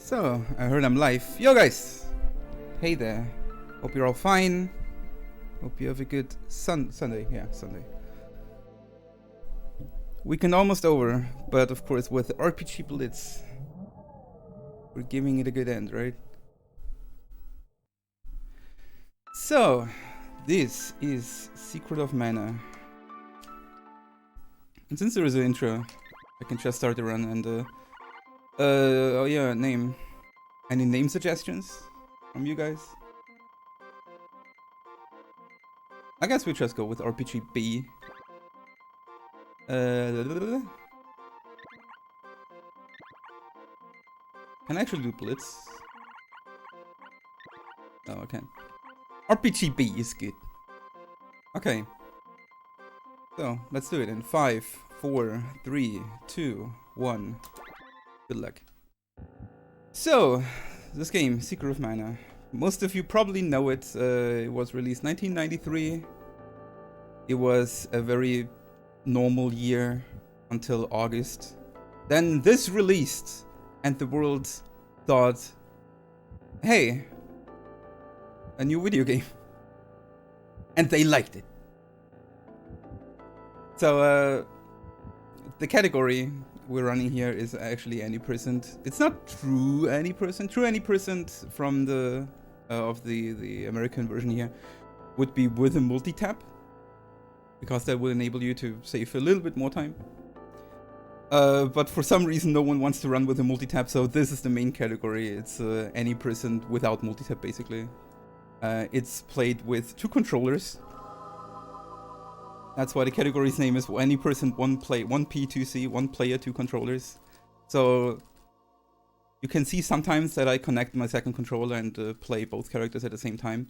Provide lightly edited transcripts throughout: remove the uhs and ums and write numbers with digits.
So, I heard I'm live. Yo guys! Hey there. Hope you're all fine. Hope you have a good Sunday. Yeah, Sunday. Weekend almost over, but of course with RPG Blitz, we're giving it a good end, right? So, this is Secret of Mana. And since there is an intro, I can just start the run and oh yeah, name. Any name suggestions from you guys? I guess we just go with RPGB. Can I actually do Blitz? No, I can't. RPGB is good. Okay. So, let's do it in 5, 4, 3, 2, 1. Good luck. So, this game, Secret of Mana. Most of you probably know it. It was released 1993. It was a very normal year until August. Then this released, and the world thought, hey, a new video game. And they liked it. So, the category we're running here is actually any percent. It's not true any percent. True any percent from the of the American version here would be with a multi-tap, because that will enable you to save a little bit more time. But for some reason no one wants to run with a multi-tap, so this is the main category. It's any percent without multi-tap basically. It's played with 2 controllers. That's why the category's name is any person, 1P2C, 1 player, 2 controllers. So you can see sometimes that I connect my second controller and play both characters at the same time.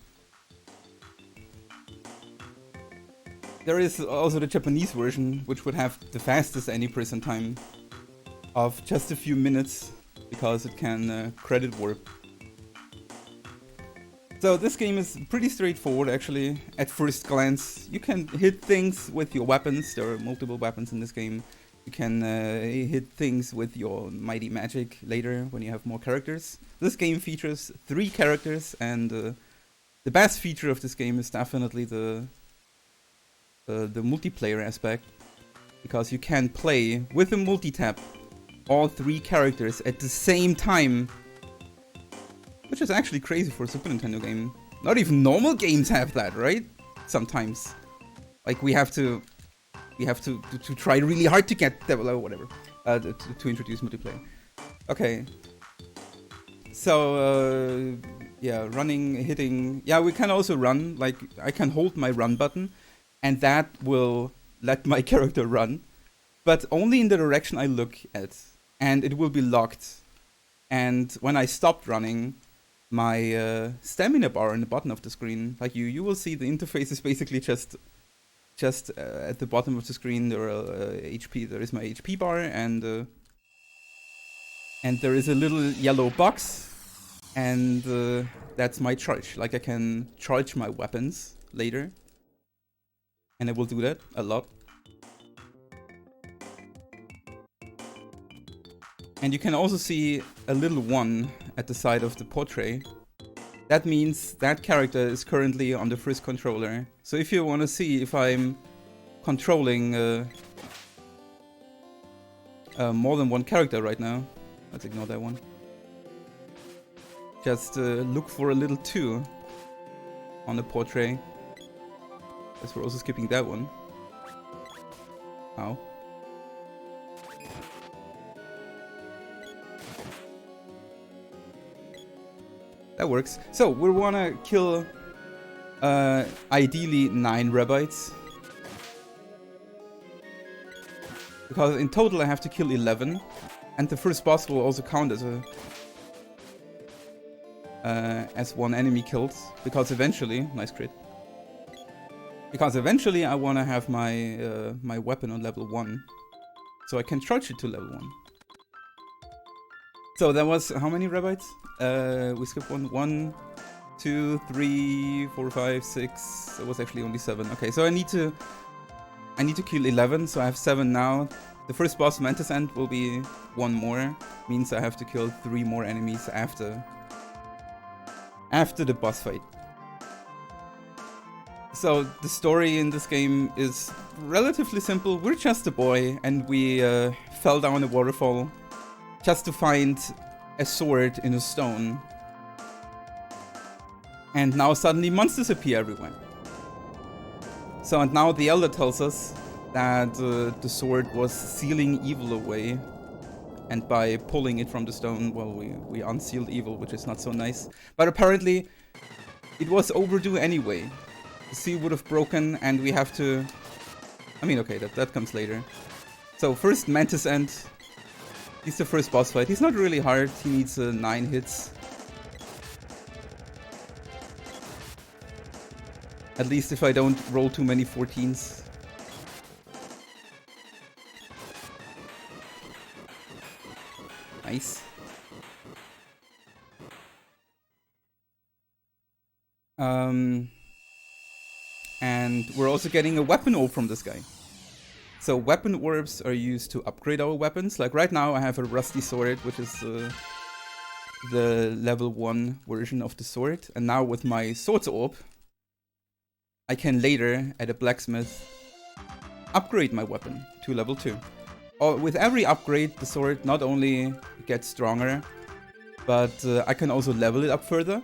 There is also the Japanese version, which would have the fastest any person time of just a few minutes, because it can credit warp. So this game is pretty straightforward actually, at first glance. You can hit things with your weapons. There are multiple weapons in this game. You can hit things with your mighty magic later when you have more characters. This game features 3 characters, and the best feature of this game is definitely the multiplayer aspect, because you can play with a multi-tap all 3 characters at the same time. Which is actually crazy for a Super Nintendo game. Not even normal games have that, right? Sometimes. Like we have to try really hard to get that, or whatever. To introduce multiplayer. Okay. So, yeah, running, hitting. Yeah, we can also run. Like, I can hold my run button, and that will let my character run. But only in the direction I look at. And it will be locked. And when I stopped running, my stamina bar in the bottom of the screen, like you will see the interface is basically just at the bottom of the screen. There are HP. There is my HP bar, and there is a little yellow box, and that's my charge. Like I can charge my weapons later, and I will do that a lot. And you can also see a little 1 at the side of the portrait. That means that character is currently on the first controller. So if you want to see if I'm controlling more than 1 character right now, let's ignore that one. Just look for a little 2 on the portrait. Guess we're also skipping that one. Ow. That works. So, we wanna kill, ideally 9 rabbits. Because in total I have to kill 11. And the first boss will also count as 1 enemy killed. Because eventually, nice crit. Because eventually I wanna have my, my weapon on level 1. So I can charge it to level 1. So that was how many rabbits? We skipped 1, 1, 2, 3, 4, 5, 6. It was actually only 7. Okay, so I need to kill 11. So I have 7 now. The first boss, Mantis End, will be one more. Means I have to kill 3 more enemies after the boss fight. So the story in this game is relatively simple. We're just a boy and we fell down a waterfall just to find a sword in a stone. And now suddenly monsters appear everywhere. So and now the elder tells us that the sword was sealing evil away. And by pulling it from the stone, well, we unsealed evil, which is not so nice. But apparently, it was overdue anyway. The seal would have broken, and we have to... I mean, okay, that comes later. So, first, Mantis End. He's the first boss fight. He's not really hard. He needs 9 hits. At least if I don't roll too many 14s. Nice. And we're also getting a weapon orb from this guy. So weapon orbs are used to upgrade our weapons. Like right now I have a rusty sword, which is the level 1 version of the sword. And now with my swords orb, I can later, at a blacksmith, upgrade my weapon to level 2. With every upgrade, the sword not only gets stronger, but I can also level it up further.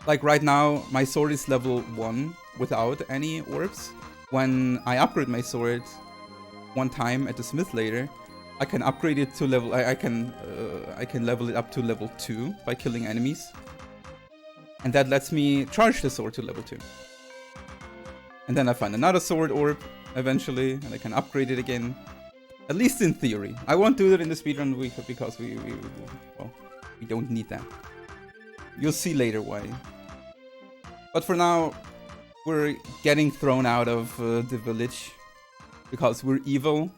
Like right now, my sword is level 1 without any orbs. When I upgrade my sword one time at the smith later, I can upgrade it to level. I can level it up to level 2 by killing enemies, and that lets me charge the sword to level 2. And then I find another sword orb eventually, and I can upgrade it again. At least in theory. I won't do that in the speedrun because we don't need that. You'll see later why. But for now, we're getting thrown out of the village because we're evil.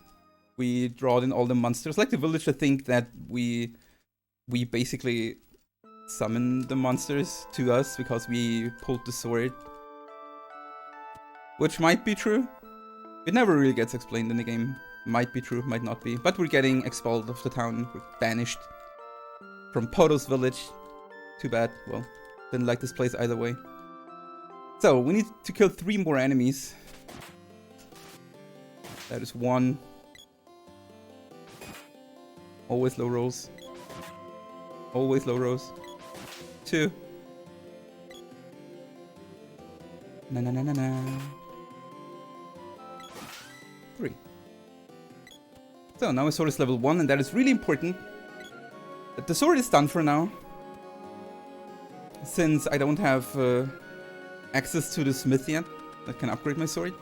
We draw in all the monsters. Like the villager think that we basically summon the monsters to us because we pulled the sword. Which might be true. It never really gets explained in the game. Might be true, might not be. But we're getting expelled of the town. We're banished from Podos Village. Too bad. Well, didn't like this place either way. So, we need to kill 3 more enemies. That is 1. Always low rolls. Always low rolls. 2. Na na na na na. 3. So now my sword is level 1, and that is really important. But the sword is done for now. Since I don't have access to the smith yet, that can upgrade my sword.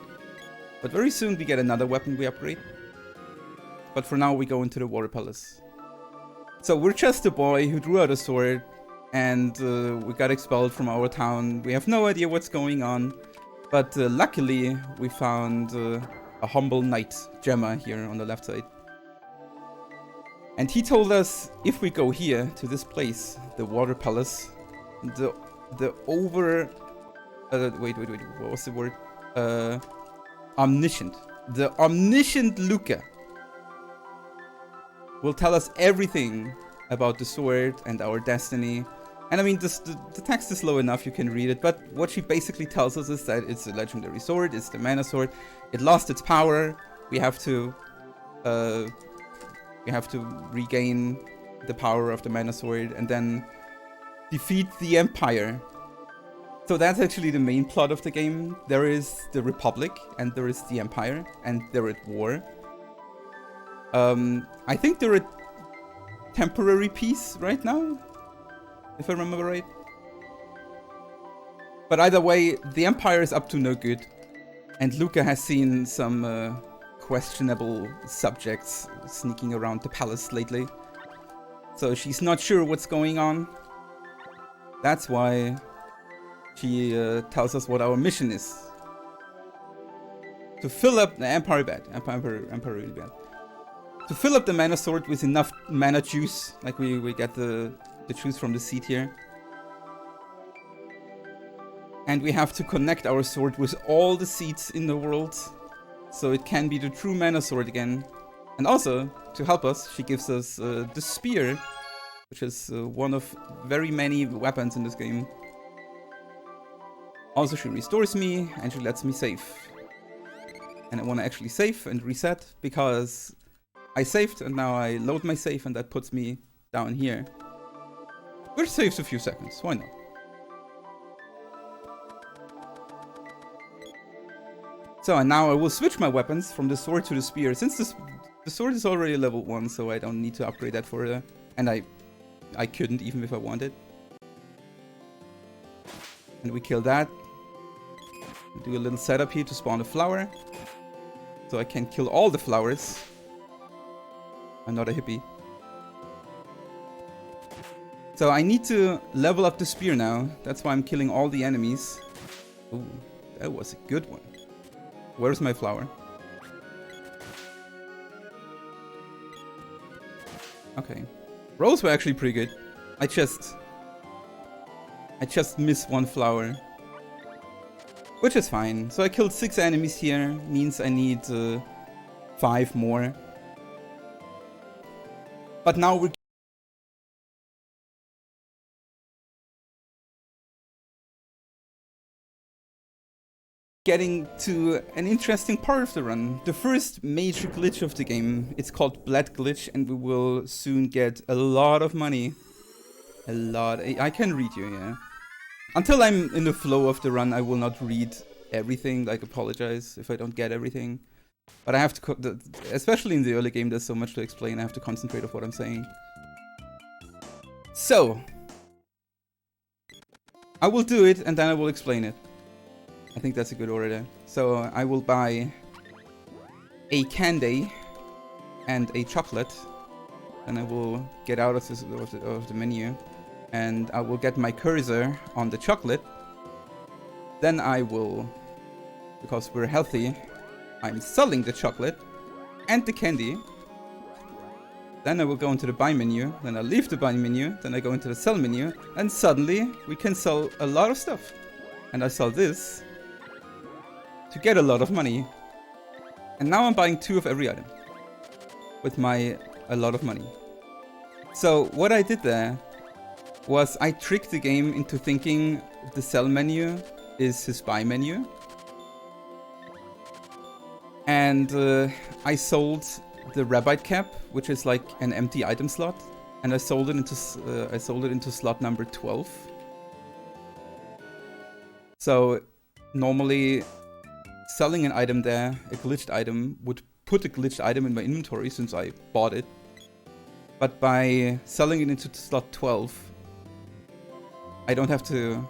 But very soon we get another weapon we upgrade. But for now we go into the water palace. So we're just a boy who drew out a sword, and we got expelled from our town. We have no idea what's going on. But luckily we found a humble knight, Gemma, here on the left side. And he told us if we go here to this place, the water palace, the what was the word? Omniscient. The omniscient Luca will tell us everything about the sword and our destiny. And I mean, the text is low enough, you can read it, but what she basically tells us is that it's a legendary sword, it's the mana sword, it lost its power, we have to regain the power of the mana sword and then defeat the Empire. So that's actually the main plot of the game. There is the Republic and there is the Empire, and they're at war. I think they're at temporary peace right now, if I remember right. But either way, the Empire is up to no good, and Luca has seen some questionable subjects sneaking around the palace lately. So she's not sure what's going on. That's why she tells us what our mission is. To fill up the Empire bad. Empire really bad. To fill up the mana sword with enough mana juice, like we get the juice from the seed here. And we have to connect our sword with all the seeds in the world so it can be the true mana sword again. And also, to help us, she gives us the spear, which is one of very many weapons in this game. Also, she restores me, and she lets me save. And I want to actually save and reset, because I saved, and now I load my save, and that puts me down here. Which saves a few seconds, why not? So, and now I will switch my weapons from the sword to the spear. Since the sword is already level 1, so I don't need to upgrade that further. And I couldn't even if I wanted. And we kill that. Do a little setup here to spawn a flower. So I can kill all the flowers. I'm not a hippie. So I need to level up the spear now. That's why I'm killing all the enemies. Ooh, that was a good one. Where's my flower? Okay. Rolls were actually pretty good. I just missed one flower. Which is fine. So I killed 6 enemies here. Means I need 5 more. But now we're getting to an interesting part of the run. The first major glitch of the game. It's called Blood Glitch, and we will soon get a lot of money. A lot. I can read you, yeah. Until I'm in the flow of the run, I will not read everything. Like, apologize if I don't get everything. But I have to, especially in the early game, there's so much to explain. I have to concentrate on what I'm saying. So, I will do it, and then I will explain it. I think that's a good order there. So I will buy a candy and a chocolate. And I will get out of the menu. And I will get my cursor on the chocolate. Then I will, because we're healthy, I'm selling the chocolate and the candy. Then I will go into the buy menu. Then I leave the buy menu. Then I go into the sell menu. And suddenly we can sell a lot of stuff. And I sell this to get a lot of money. And now I'm buying 2 of every item with my a lot of money. So what I did there was I tricked the game into thinking the sell menu is his buy menu. And I sold the rabbit cap, which is like an empty item slot, and I sold it into slot number 12. So normally selling an item there, a glitched item, would put a glitched item in my inventory since I bought it. But by selling it into slot 12, I don't have to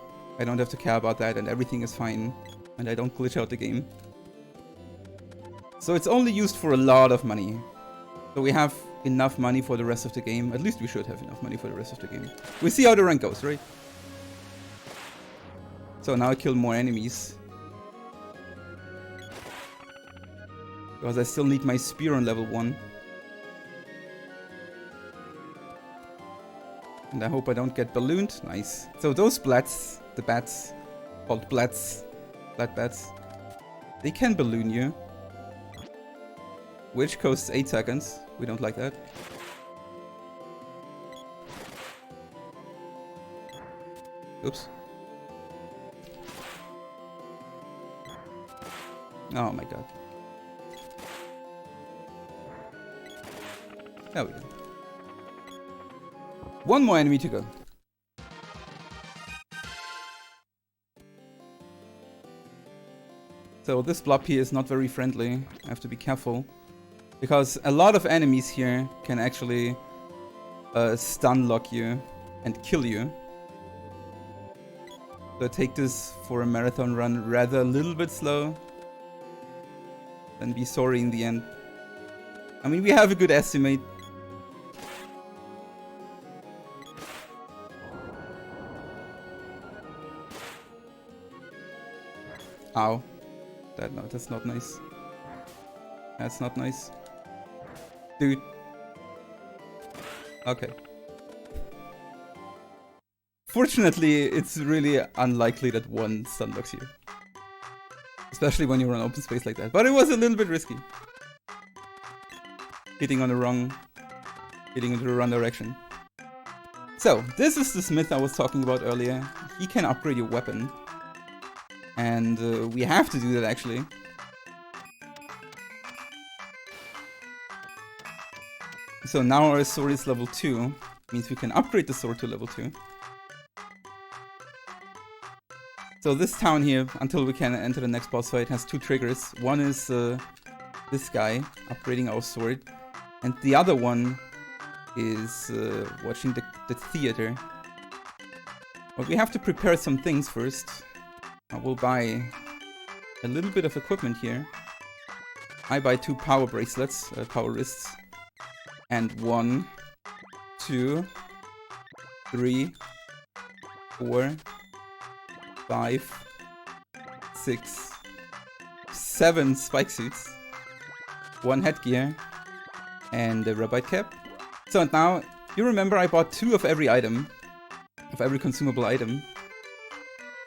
care about that, and everything is fine, and I don't glitch out the game. So it's only used for a lot of money. So we have enough money for the rest of the game. At least we should have enough money for the rest of the game. We'll see how the rank goes, right? So now I kill more enemies. Because I still need my spear on level 1. And I hope I don't get ballooned. Nice. So those blats, the bats, called blats, blat bats, they can balloon you. Which costs 8 seconds. We don't like that. Oops. Oh my god. There we go. One more enemy to go. So this blob here is not very friendly. I have to be careful. Because a lot of enemies here can actually stun lock you and kill you. So take this for a marathon run rather a little bit slow. Then be sorry in the end. I mean, we have a good estimate. Ow. That's not nice. That's not nice. Dude. Okay. Fortunately, it's really unlikely that one stun locks you. Especially when you're on open space like that. But it was a little bit risky. Hitting into the wrong direction. So, this is the smith I was talking about earlier. He can upgrade your weapon. And we have to do that actually. So now our sword is level 2. Means we can upgrade the sword to level 2. So this town here, until we can enter the next boss fight, has 2 triggers. One is this guy, upgrading our sword. And the other one is watching the theater. But we have to prepare some things first. I will buy a little bit of equipment here. I buy 2 power bracelets, power wrists. And 1, 2, 3, 4, 5, 6, 7 spike suits, 1 headgear, and a rabbite cap. So now, you remember I bought 2 of every item, of every consumable item.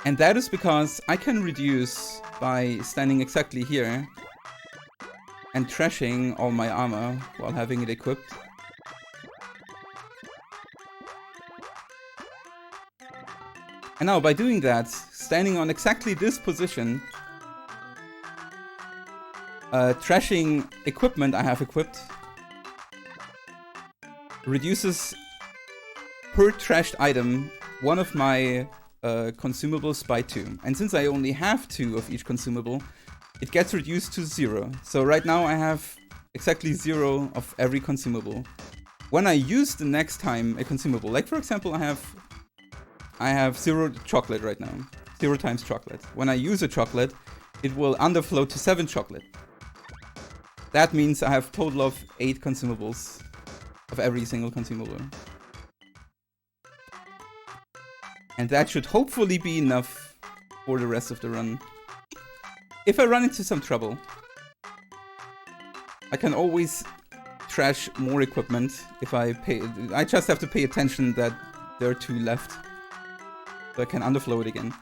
And that is because I can reduce by standing exactly here and trashing all my armor while having it equipped. And now by doing that, standing on exactly this position, trashing equipment I have equipped reduces per trashed item one of my consumables by 2. And since I only have 2 of each consumable, it gets reduced to 0. So right now I have exactly 0 of every consumable. When I use the next time a consumable, like for example I have 0 chocolate right now. 0 times chocolate. When I use a chocolate, it will underflow to 7 chocolate. That means I have a total of 8 consumables of every single consumable. And that should hopefully be enough for the rest of the run. If I run into some trouble, I can always trash more equipment if I just have to pay attention that there are 2 left. So I can underflow it again.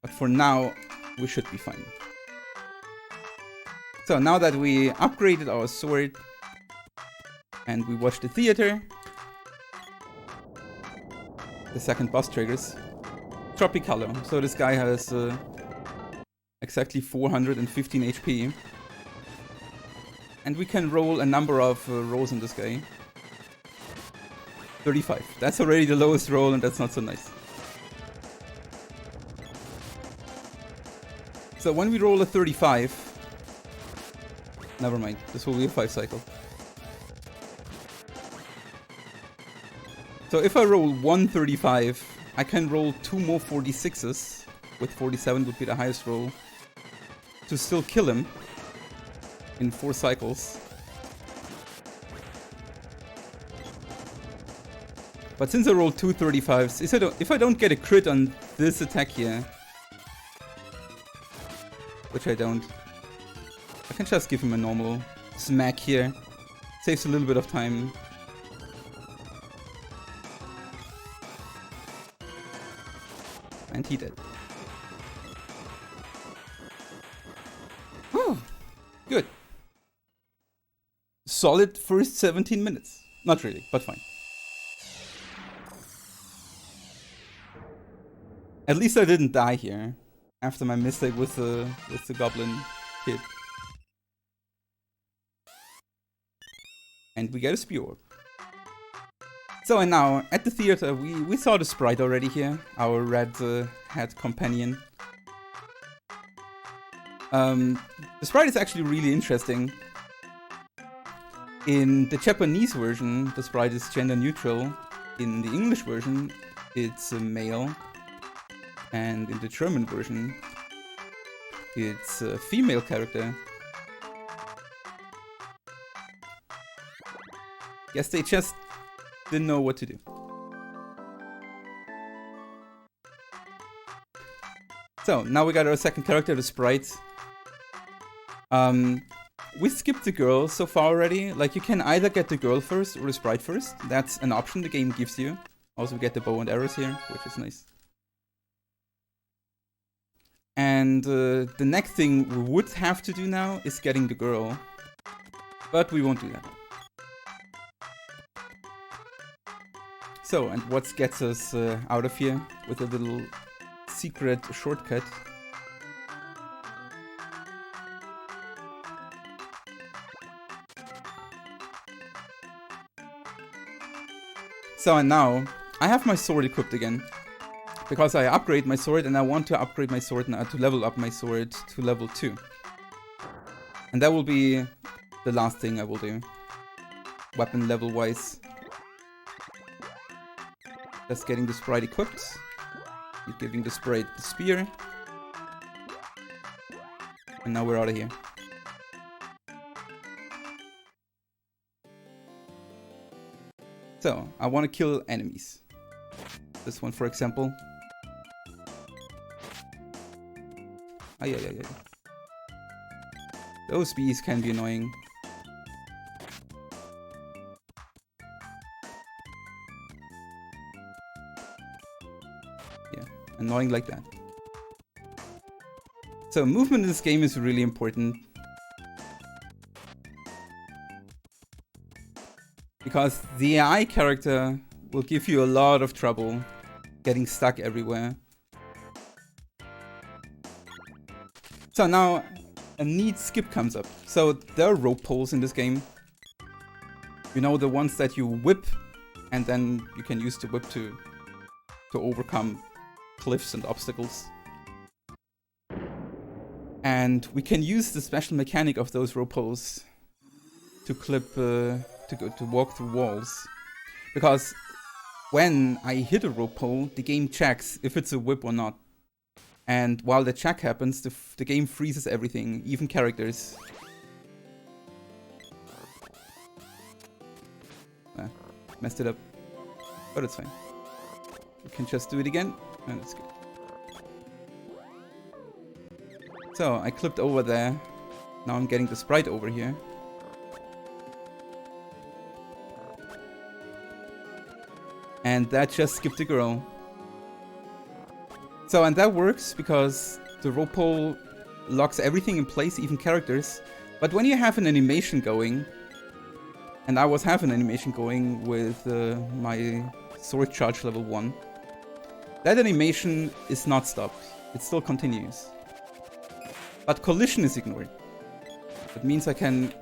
But for now, we should be fine. So now that we upgraded our sword and we watched the theater, the second boss triggers. Tropicallo. So this guy has exactly 415 HP. And we can roll a number of rolls on this guy. 35. That's already the lowest roll and that's not so nice. So when we roll a 35... Never mind, this will be a 5 cycle. So if I roll 135, I can roll 2 more 46s, with 47 would be the highest roll, to still kill him in 4 cycles. But since I rolled 2 35s, if I don't get a crit on this attack here, which I don't, I can just give him a normal smack here. Saves a little bit of time. And he did. Whew. Good. Solid first 17 minutes. Not really, but fine. At least I didn't die here after my mistake with the goblin kid. And we get a spear orb. So and now, at the theater, we saw the sprite already here, our red hat companion. The sprite is actually really interesting. In the Japanese version, the sprite is gender neutral. In the English version, it's a male. And in the German version, it's a female character. Guess they just didn't know what to do. So, now we got our second character, the sprite. We skipped the girl so far already. Like, you can either get the girl first or the sprite first. That's an option the game gives you. Also, we get the bow and arrows here, which is nice. And the next thing we would have to do now is getting the girl. But we won't do that. So, and what gets us out of here with a little secret shortcut. So, and now I have my sword equipped again. Because I upgrade my sword and I want to upgrade my sword now to level up my sword to level 2. And that will be the last thing I will do. Weapon level wise. Just getting the sprite equipped. Giving the sprite the spear. And now we're out of here. So, I want to kill enemies. This one, for example. Ay, ay, ay, ay. Those bees can be annoying. Yeah, annoying like that. So, movement in this game is really important. Because the AI character will give you a lot of trouble getting stuck everywhere. So now a neat skip comes up. So there are rope poles in this game. You know, the ones that you whip and then you can use the whip to overcome cliffs and obstacles. And we can use the special mechanic of those rope poles to clip, to walk through walls. Because when I hit a rope pole, the game checks if it's a whip or not. And while the check happens, the game freezes everything, even characters. Messed it up. But it's fine. We can just do it again, and it's good. So, I clipped over there. Now I'm getting the sprite over here. And that just skipped the girl. So, and that works because the rope pole locks everything in place, even characters. But when you have an animation going, and I was having an animation going with my sword charge level 1, that animation is not stopped. It still continues. But collision is ignored. That means I can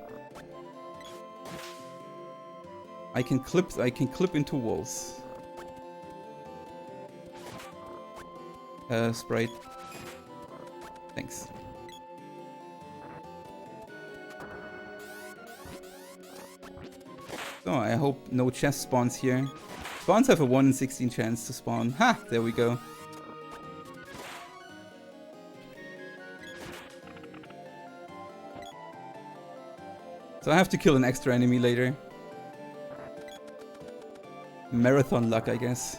clip into walls. Sprite. Thanks. So I hope no chest spawns here. Spawns have a 1 in 16 chance to spawn. Ha! There we go. So I have to kill an extra enemy later. Marathon luck, I guess.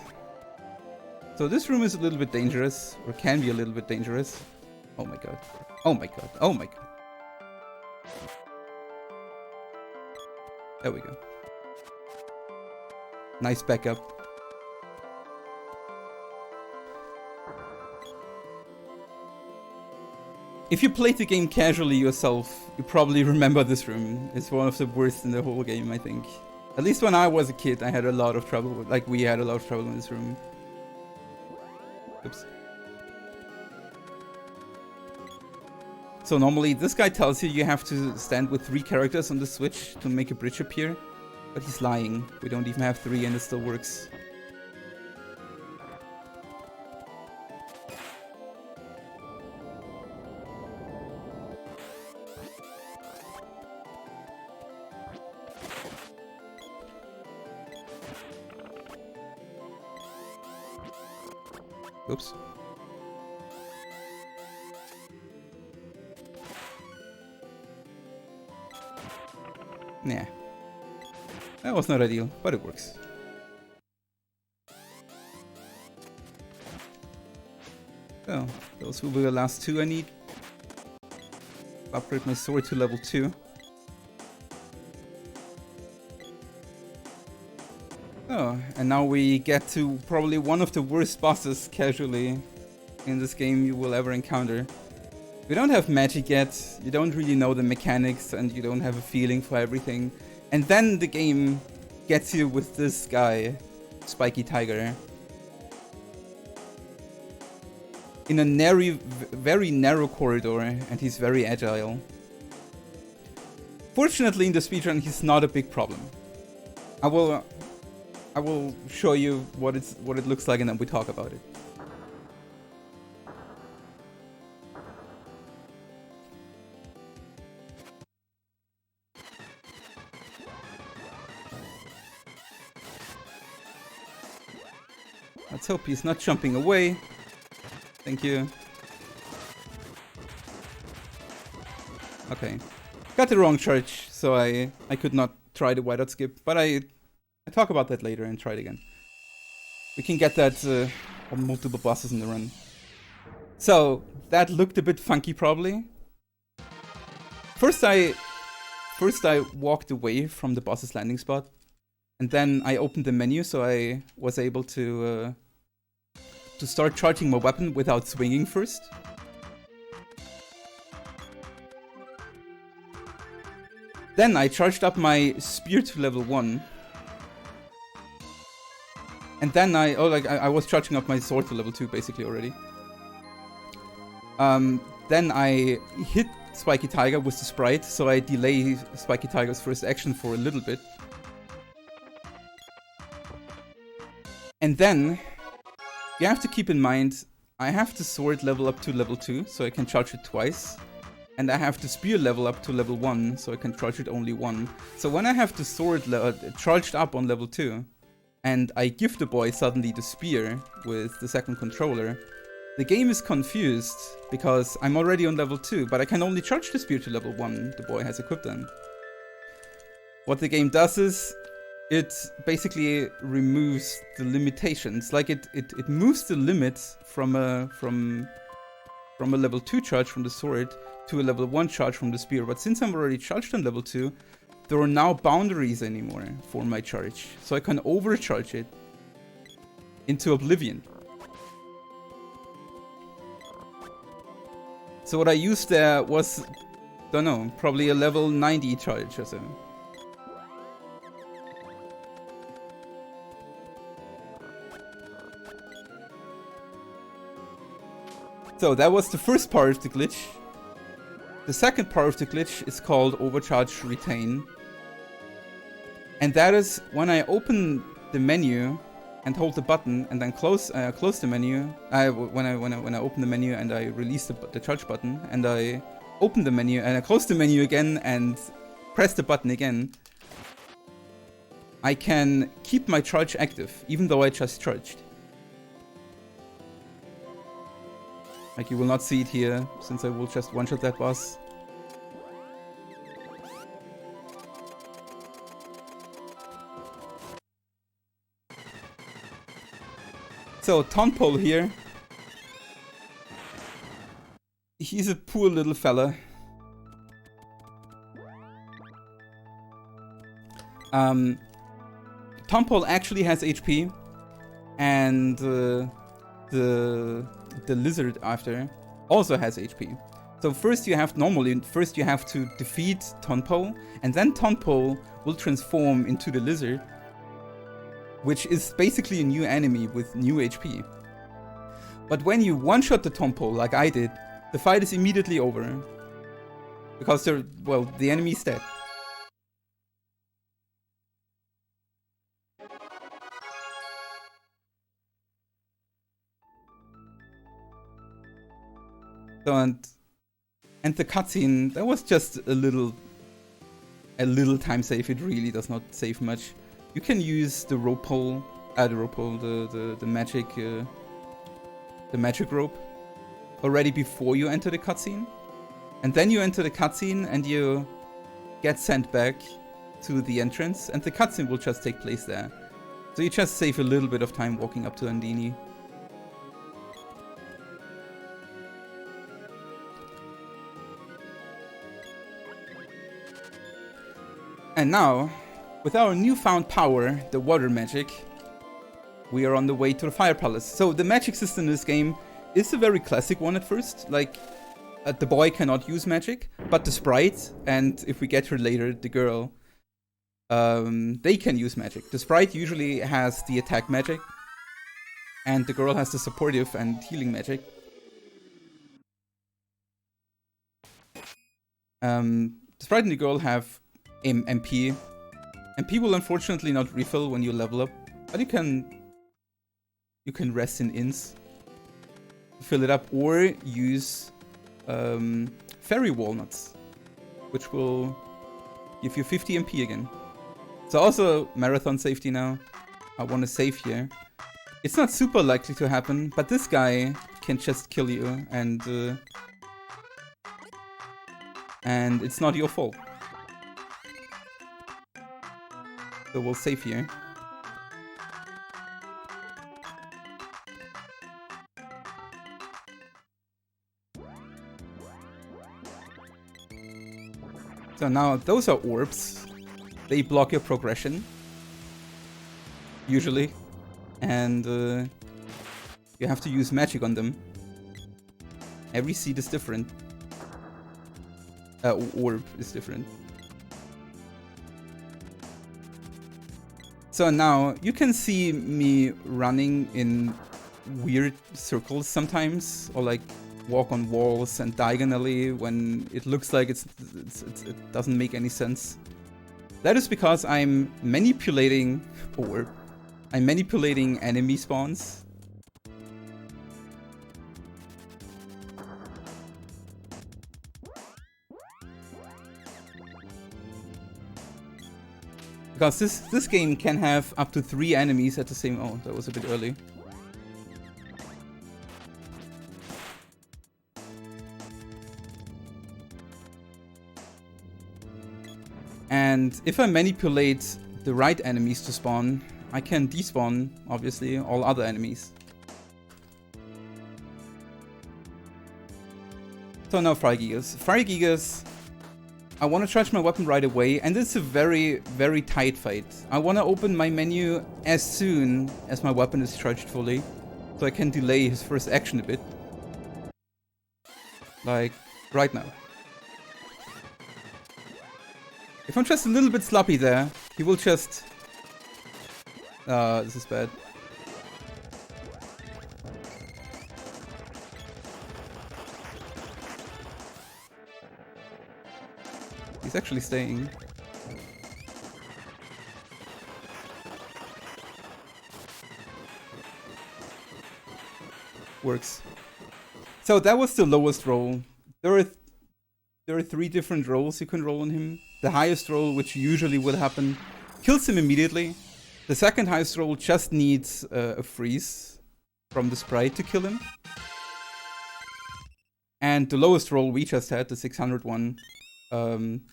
So this room is a little bit dangerous, or can be a little bit dangerous. Oh my god. Oh my god. Oh my god. There we go. Nice backup. If you played the game casually yourself, you probably remember this room. It's one of the worst in the whole game, I think. At least when I was a kid, I had a lot of trouble with, we had a lot of trouble in this room. Oops. So normally this guy tells you have to stand with 3 characters on the switch to make a bridge appear. But he's lying. We don't even have 3 and it still works. Oops. Nah. That was not ideal, but it works. So, those will be the last 2 I need. Upgrade my sword to level 2. Oh, and now we get to probably one of the worst bosses casually. in this game you will ever encounter. You don't have magic yet, you don't really know the mechanics, and you don't have a feeling for everything. And then the game gets you with this guy, Spiky Tiger. In a very narrow corridor, and he's very agile. Fortunately, in the speedrun, he's not a big problem. I will show you what it looks like, and then we talk about it. Let's hope he's not jumping away. Thank you. Okay. Got the wrong charge, so I could not try the whiteout skip, but I talk about that later and try it again. We can get that on multiple bosses in the run. So, that looked a bit funky probably. First I walked away from the boss's landing spot, and then I opened the menu, so I was able to start charging my weapon without swinging first. Then I charged up my spear to level 1. And then I was charging up my sword to level 2 basically already. Then I hit Spiky Tiger with the Sprite, so I delay Spiky Tiger's first action for a little bit. And then, you have to keep in mind, I have the sword level up to level 2, so I can charge it twice. And I have the spear level up to level 1, so I can charge it only 1. So when I have the sword charged up on level 2, and I give the boy suddenly the spear with the second controller, the game is confused, because I'm already on level 2, but I can only charge the spear to level 1 the boy has equipped then. What the game does is, it basically removes the limitations. Like it moves the limit from a level 2 charge from the sword to a level 1 charge from the spear. But since I'm already charged on level 2, there are now boundaries anymore for my charge. So I can overcharge it into oblivion. So what I used there was, don't know, probably a level 90 charge or so. So that was the first part of the glitch. The second part of the glitch is called Overcharge Retain. And that is when I open the menu and hold the button and then close the menu. When I open the menu and I release the charge button, and I open the menu and I close the menu again and press the button again, I can keep my charge active even though I just charged. Like, you will not see it here, since I will just one-shot that boss. So, Tonpole here. He's a poor little fella. Tonpole actually has HP, and the lizard after also has HP. So first you have to defeat Tonpole, and then Tonpole will transform into the lizard, which is basically a new enemy with new HP. But when you one-shot the Tonpole like I did, the fight is immediately over. Because the enemy is dead. So, and the cutscene, that was just a little time save. It really does not save much. You can use the magic rope already before you enter the cutscene, and then you enter the cutscene and you get sent back to the entrance, and the cutscene will just take place there. So you just save a little bit of time walking up to Andini. And now, with our newfound power, the water magic, we are on the way to the Fire Palace. So the magic system in this game is a very classic one at first. Like, the boy cannot use magic, but the sprite, and if we get her later, the girl, they can use magic. The sprite usually has the attack magic, and the girl has the supportive and healing magic. The sprite and the girl have MP. MP will unfortunately not refill when you level up, but you can rest in inns to fill it up, or use fairy walnuts, which will give you 50 MP again. So also marathon safety now. I want to save here. It's not super likely to happen, but this guy can just kill you, and it's not your fault. So we'll save here. So now those are orbs. They block your progression, usually, and you have to use magic on them. Every seed is different. Orb is different. So now you can see me running in weird circles sometimes, or like walk on walls and diagonally when it looks like it doesn't make any sense. That is because I'm manipulating orb. I'm manipulating enemy spawns. Because this game can have up to 3 enemies at the same... Oh, that was a bit early. And if I manipulate the right enemies to spawn, I can despawn, obviously, all other enemies. So now Fire Gigas. Fire Gigas... I want to charge my weapon right away, and it's a very, very tight fight. I want to open my menu as soon as my weapon is charged fully, so I can delay his first action a bit. Like, right now. If I'm just a little bit sloppy there, he will just... this is bad. He's actually staying. Works. So that was the lowest roll. There are 3 different rolls you can roll on him. The highest roll, which usually will happen, kills him immediately. The second highest roll just needs a freeze from the sprite to kill him. And the lowest roll we just had, the 601,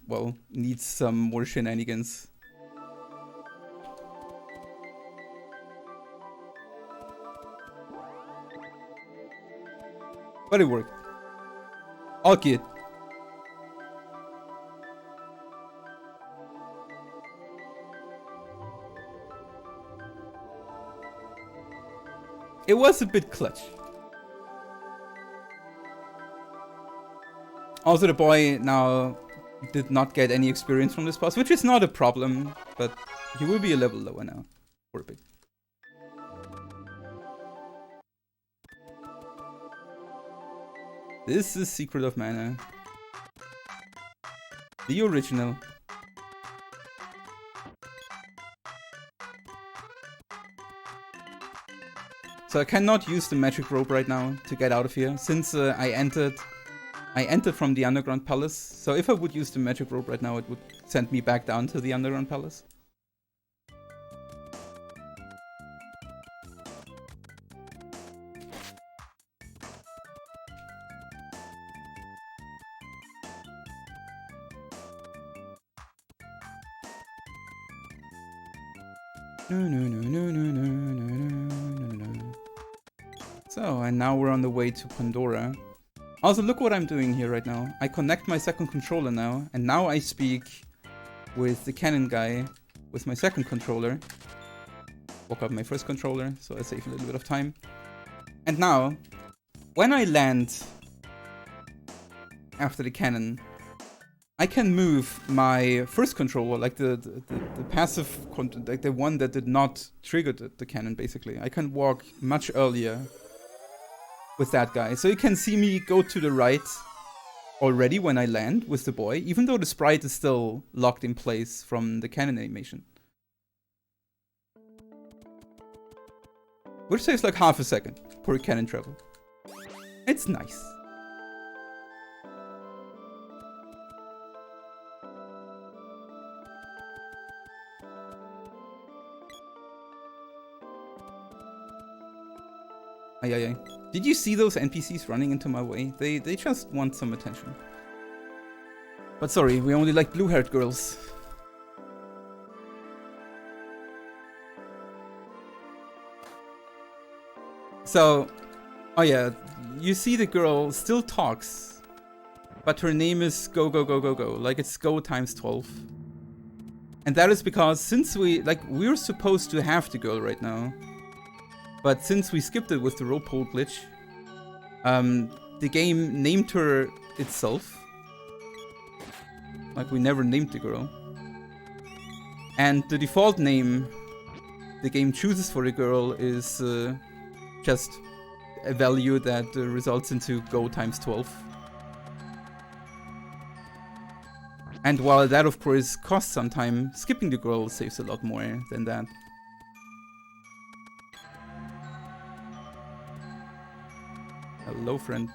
well, needs some more shenanigans. But it worked. All good. It was a bit clutch. Also, the boy now did not get any experience from this boss, which is not a problem, but he will be a level lower now, for a bit. This is Secret of Mana. The original. So I cannot use the magic rope right now to get out of here, since I entered from the underground palace. So if I would use the magic rope right now, it would send me back down to the underground palace. So, and now we're on the way to Pandora. Also, look what I'm doing here right now. I connect my second controller now, and now I speak with the cannon guy with my second controller. Woke up my first controller, so I save a little bit of time. And now, when I land after the cannon, I can move my first controller, like the passive, like the one that did not trigger the cannon, basically. I can walk much earlier with that guy. So you can see me go to the right already when I land with the boy, even though the sprite is still locked in place from the cannon animation. Which takes like half a second per cannon travel. It's nice. Ay. Did you see those NPCs running into my way? They just want some attention. But sorry, we only like blue-haired girls. So, oh yeah, you see the girl still talks, but her name is go, like it's go times 12. And that is because since we're supposed to have the girl right now, but since we skipped it with the rope pull glitch, the game named her itself. Like we never named the girl. And the default name the game chooses for the girl is just a value that results into go times 12. And while that of course costs some time, skipping the girl saves a lot more than that. Hello, friend.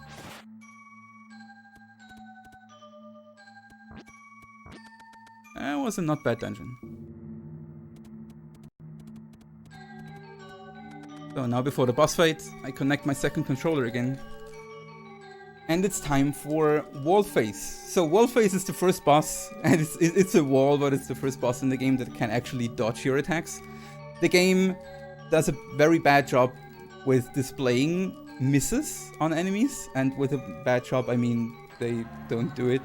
That was a not bad dungeon. So now before the boss fight, I connect my second controller again. And it's time for Wall Face. So Wall Face is the first boss, and it's a wall, but it's the first boss in the game that can actually dodge your attacks. The game does a very bad job with displaying misses on enemies, and with a bad job I mean they don't do it.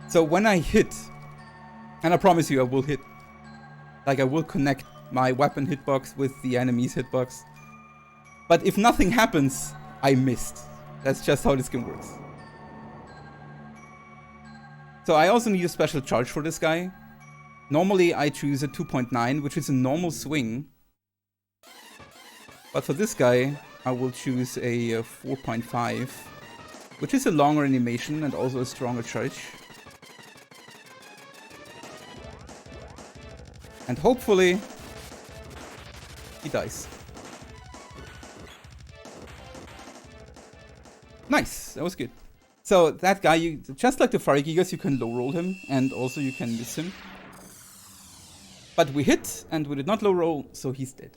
So when I hit, and I promise you I will hit, like I will connect my weapon hitbox with the enemy's hitbox, but if nothing happens, I missed. That's just how this game works. So I also need a special charge for this guy. Normally I choose a 2.9, which is a normal swing, but for this guy I will choose a 4.5, which is a longer animation and also a stronger charge. And hopefully he dies. Nice, that was good. So that guy, just like the fire Gigas, you can low roll him and also you can miss him. But we hit and we did not low roll, so he's dead.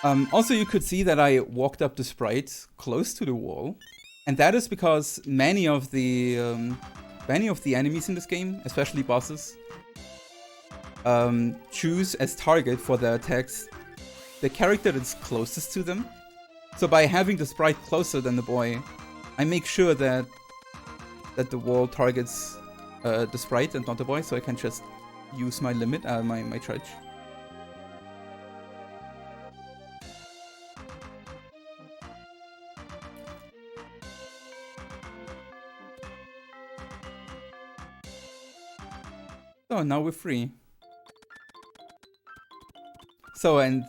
Also, you could see that I walked up the sprite close to the wall, and that is because many of the enemies in this game, especially bosses, choose as target for their attacks the character that's closest to them. So by having the sprite closer than the boy, I make sure that the wall targets the sprite and not the boy, so I can just use my limit, my charge. So now we're free. So, and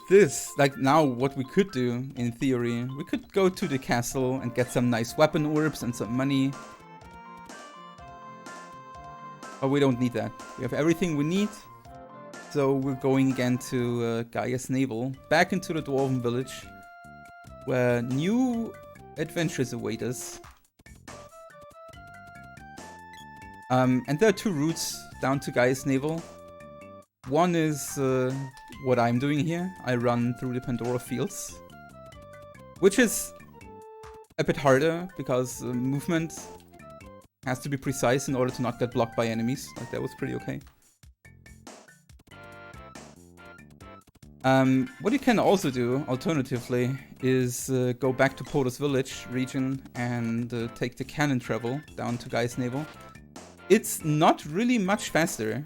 this, like now what we could do, in theory, we could go to the castle and get some nice weapon orbs and some money. But we don't need that. We have everything we need. So we're going again to Gigas Navel, back into the Dwarven Village, where new adventures await us. And there are two routes down to Gigas Navel. One is what I'm doing here. I run through the Pandora fields, which is a bit harder because movement has to be precise in order to not get blocked by enemies. Like that was pretty okay. What you can also do, alternatively, is go back to Pandora Village region and take the cannon travel down to Gigas Navel. It's not really much faster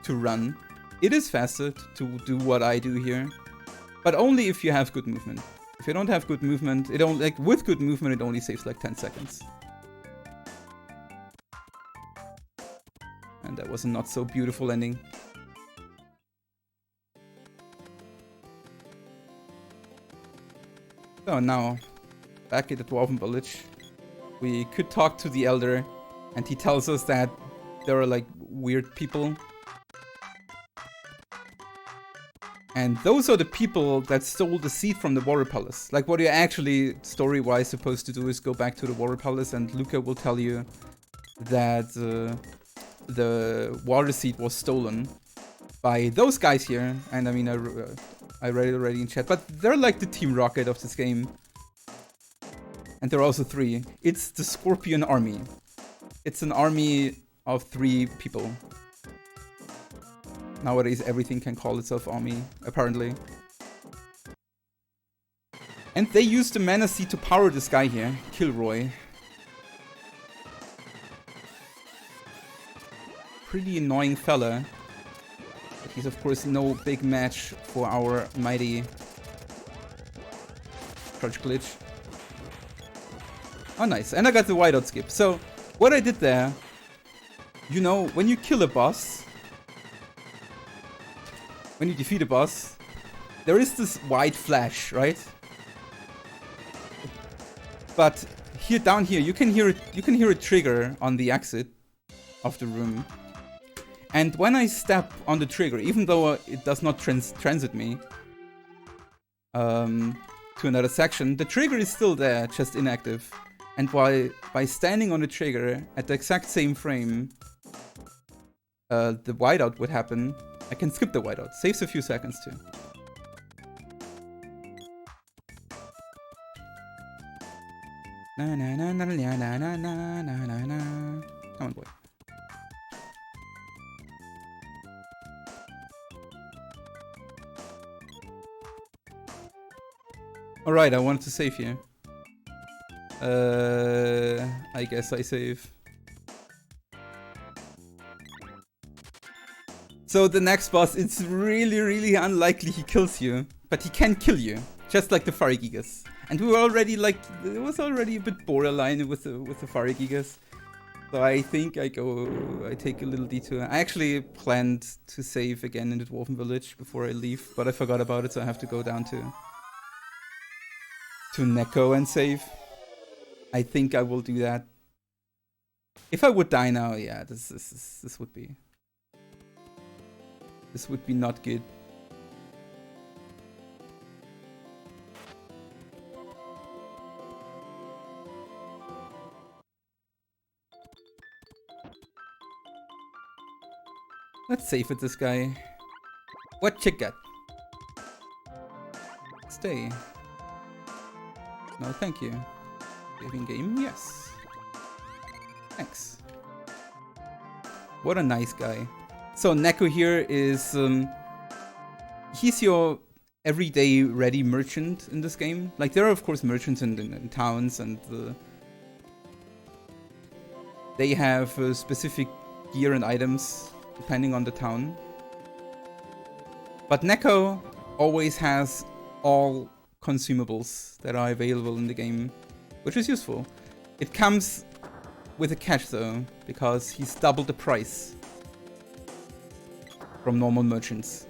to run. It is faster to do what I do here, But only if you have good movement. If you don't have good movement, it only, like, with good movement, it only saves like 10 seconds. And that was a not so beautiful ending. So now, back at the Dwarven Village, we could talk to the Elder, and he tells us that there are like weird people. And those are the people that stole the seed from the Water Palace. Like, what you're actually, story-wise, supposed to do is go back to the Water Palace, and Luca will tell you that the water seed was stolen by those guys here. And I mean, I read it already in chat, but they're like the Team Rocket of this game. And there are also 3. It's the Scorpion Army. It's an army of 3 people. Nowadays, everything can call itself army, apparently. And they use the Mana Seed to power this guy here, Kilroy. Pretty annoying fella. But he's of course no big match for our mighty Crouch Glitch. Oh nice, and I got the whiteout skip. So, what I did there, you know, when you kill a boss, when you defeat a boss, there is this white flash, right? But here, down here, you can hear a trigger on the exit of the room. And when I step on the trigger, even though it does not transit me to another section, the trigger is still there, just inactive. And by standing on the trigger at the exact same frame, the whiteout would happen. I can skip the whiteout. Saves a few seconds too. Na na na na na na na na na na. Come on, boy. Alright, I wanted to save here. I guess I save. So the next boss, it's really, really unlikely he kills you. But he can kill you. Just like the Fire Gigas. And we were already like, it was already a bit borderline with the Fire Gigas. So I think I take a little detour. I actually planned to save again in the Dwarven Village before I leave. But I forgot about it, so I have to go down to Neko and save. I think I will do that. If I would die now, yeah, this would be not good. Let's save with this guy. What you got? Stay. No, thank you. Saving game? Yes. Thanks. What a nice guy. So Neko here is he's your everyday ready merchant in this game. Like, there are of course merchants in towns, and they have specific gear and items depending on the town. But Neko always has all consumables that are available in the game, which is useful. It comes with a catch though, because he's double the price from normal merchants.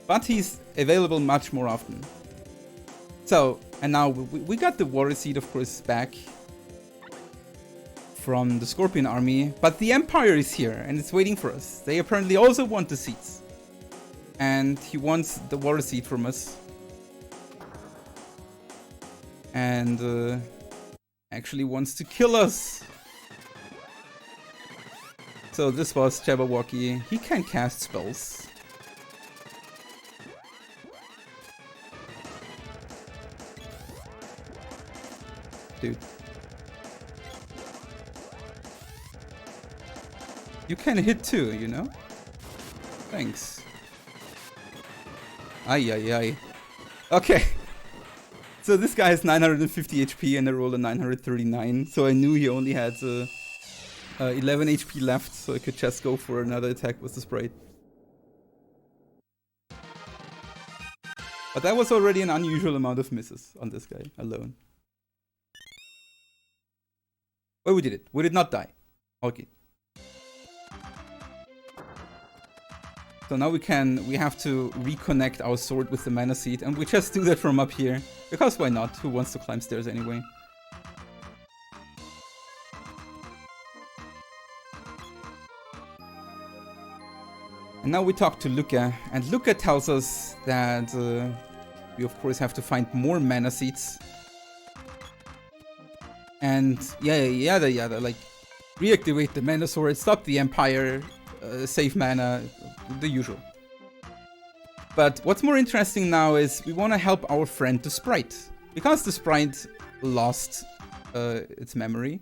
But he's available much more often. So, and now we got the Water Seed of course back from the Scorpion army, but the Empire is here and it's waiting for us. They apparently also want the seeds. And he wants the Water Seed from us. And actually wants to kill us. So this was Jabberwocky. He can cast spells. Dude. You can hit too, you know? Thanks. Ay, ay, ay. Okay. So this guy has 950 HP and I rolled a 939. So I knew he only had 11 HP left, so I could just go for another attack with the Sprite. But that was already an unusual amount of misses on this guy alone. Well, we did it. We did not die. Okay. So now we have to reconnect our sword with the mana seed, and we just do that from up here. Because why not? Who wants to climb stairs anyway? And now we talk to Luca, and Luca tells us that we of course have to find more mana seeds. And yada, like reactivate the mana sword, stop the Empire, save mana, the usual. But what's more interesting now is we want to help our friend the Sprite. Because the Sprite lost its memory.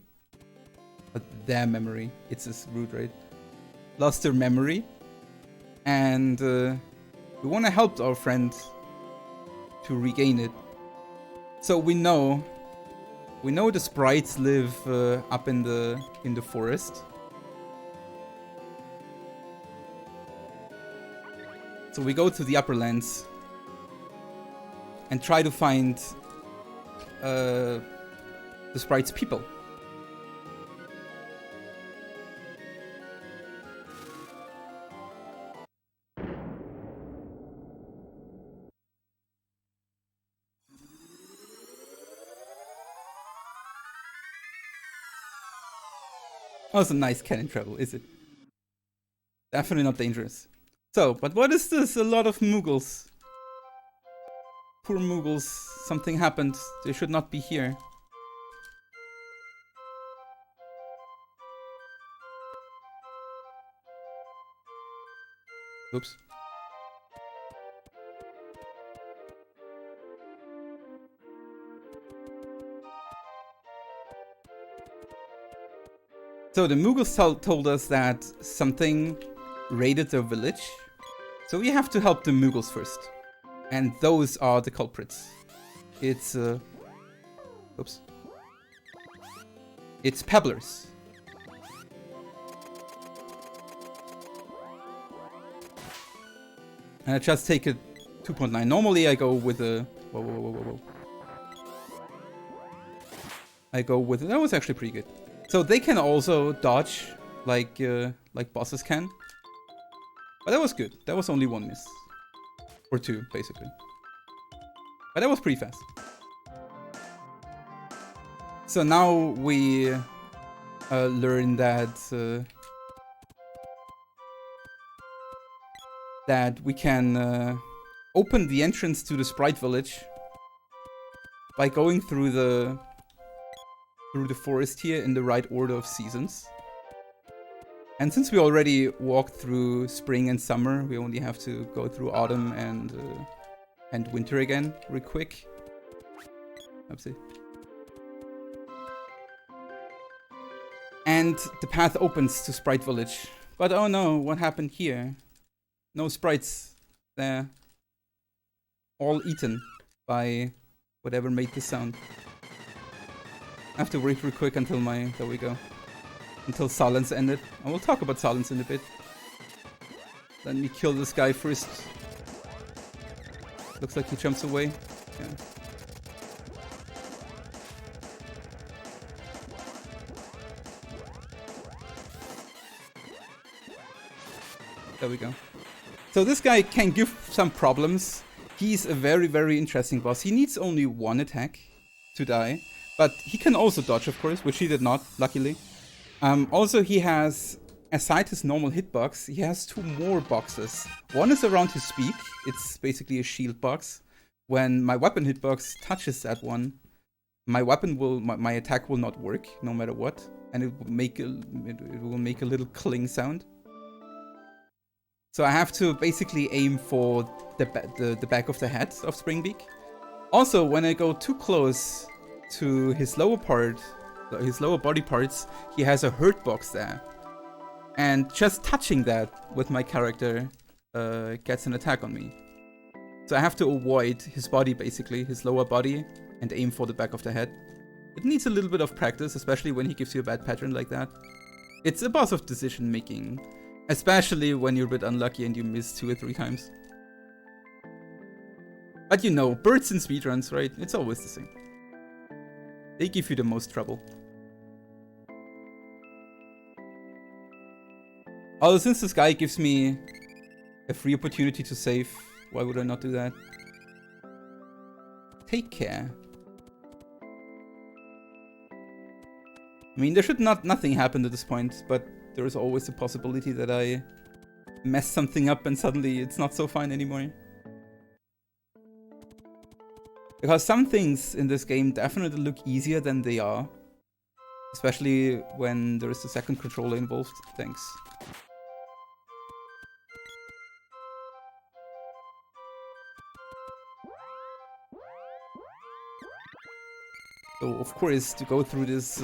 Their memory. It's as rude, right? Lost their memory. And we want to help our friend to regain it. So we know the sprites live up in the forest. So we go to the upper lands and try to find the sprites' people. Oh, it's a nice cannon travel, is it? Definitely not dangerous. So, but what is this? A lot of Muggles. Poor Muggles. Something happened. They should not be here. Oops. So the Muggles told us that something raided their village. So we have to help the Muggles first. And those are the culprits. It's oops. It's pebblers. And I just take a 2.9. Normally I go with a whoa. I go with that was actually pretty good. So they can also dodge like bosses can. But that was good. That was only one miss. Or two, basically. But that was pretty fast. So now we learn that that we can open the entrance to the Sprite Village by going through the forest here in the right order of seasons. And since we already walked through spring and summer, we only have to go through autumn and winter again, real quick. Oopsie. And the path opens to Sprite Village. But oh no, what happened here? No sprites. They're all eaten by whatever made this sound. I have to wait real quick until there we go. Until silence ended. I will talk about silence in a bit. Let me kill this guy first. Looks like he jumps away. Yeah. There we go. So this guy can give some problems. He's a very, very interesting boss. He needs only one attack to die. But he can also dodge, of course, which he did not, luckily. Also, he has, aside his normal hitbox, he has two more boxes. One is around his beak. It's basically a shield box. When my weapon hitbox touches that one, my attack will not work, no matter what. And it will make a little cling sound. So I have to basically aim for the back of the head of Springbeak. Also, when I go too close to his lower body parts, he has a hurt box there. And just touching that with my character gets an attack on me. So I have to avoid his body, basically, his lower body, and aim for the back of the head. It needs a little bit of practice, especially when he gives you a bad pattern like that. It's a boss of decision making, especially when you're a bit unlucky and you miss 2 or 3 times. But you know, birds and speedruns, right? It's always the same. They give you the most trouble. Although since this guy gives me a free opportunity to save, why would I not do that? Take care. I mean, there should nothing happen at this point, but there is always a possibility that I mess something up and suddenly it's not so fine anymore. Because some things in this game definitely look easier than they are. Especially when there is a second controller involved. Thanks. So, of course, to go through this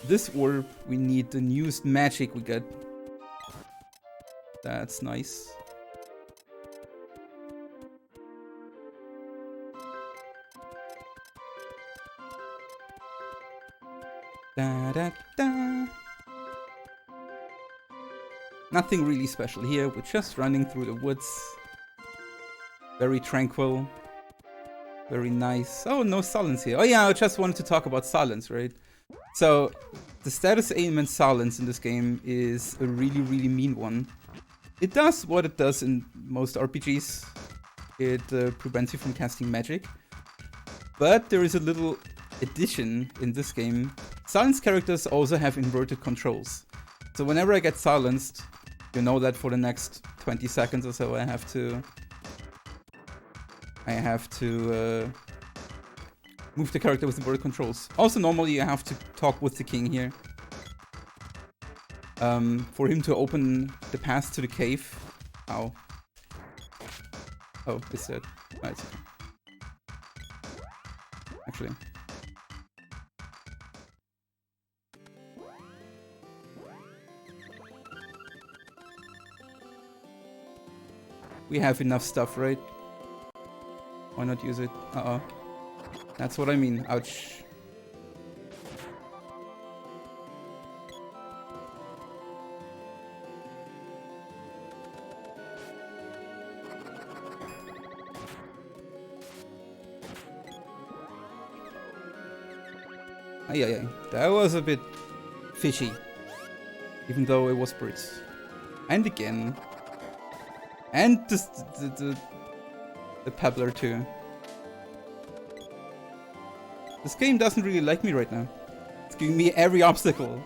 this orb, we need the newest magic we get. That's nice. Da, da, da. Nothing really special here. We're just running through the woods. Very tranquil. Very nice. Oh, no silence here. Oh yeah, I just wanted to talk about silence, right? So, the status ailment silence in this game is a really, really mean one. It does what it does in most RPGs. It prevents you from casting magic. But there is a little addition in this game. Silenced characters also have inverted controls. So whenever I get silenced, you know that for the next 20 seconds or so I have to move the character with inverted controls. Also normally you have to talk with the king here. For him to open the path to the cave. Ow. Oh, it's dead. Oh, it's okay. Actually. We have enough stuff, right? Why not use it? Uh-oh. That's what I mean. Ouch. Ay. That was a bit fishy. Even though it was Blitz. And again. And just the pebbler too. This game doesn't really like me right now. It's giving me every obstacle.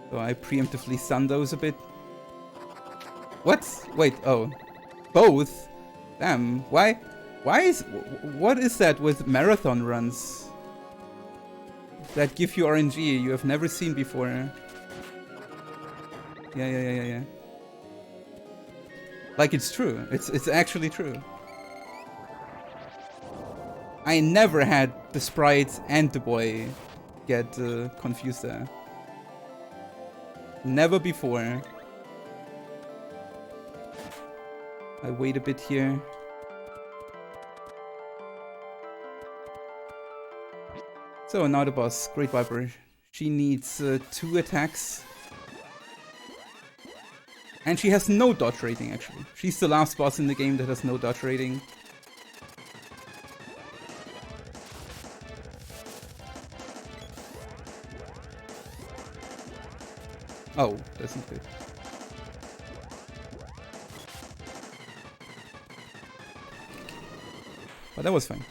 So I preemptively stun those a bit. What? Wait, oh. Both? Damn, why what is that with marathon runs? That give you RNG you have never seen before. Yeah. Like it's true. It's actually true. I never had the sprite and the boy get confused there. Never before. I wait a bit here. So now the boss, Great Viper. She needs 2 attacks. And she has no dodge rating actually. She's the last boss in the game that has no dodge rating. Oh, that's not good. But that was fine.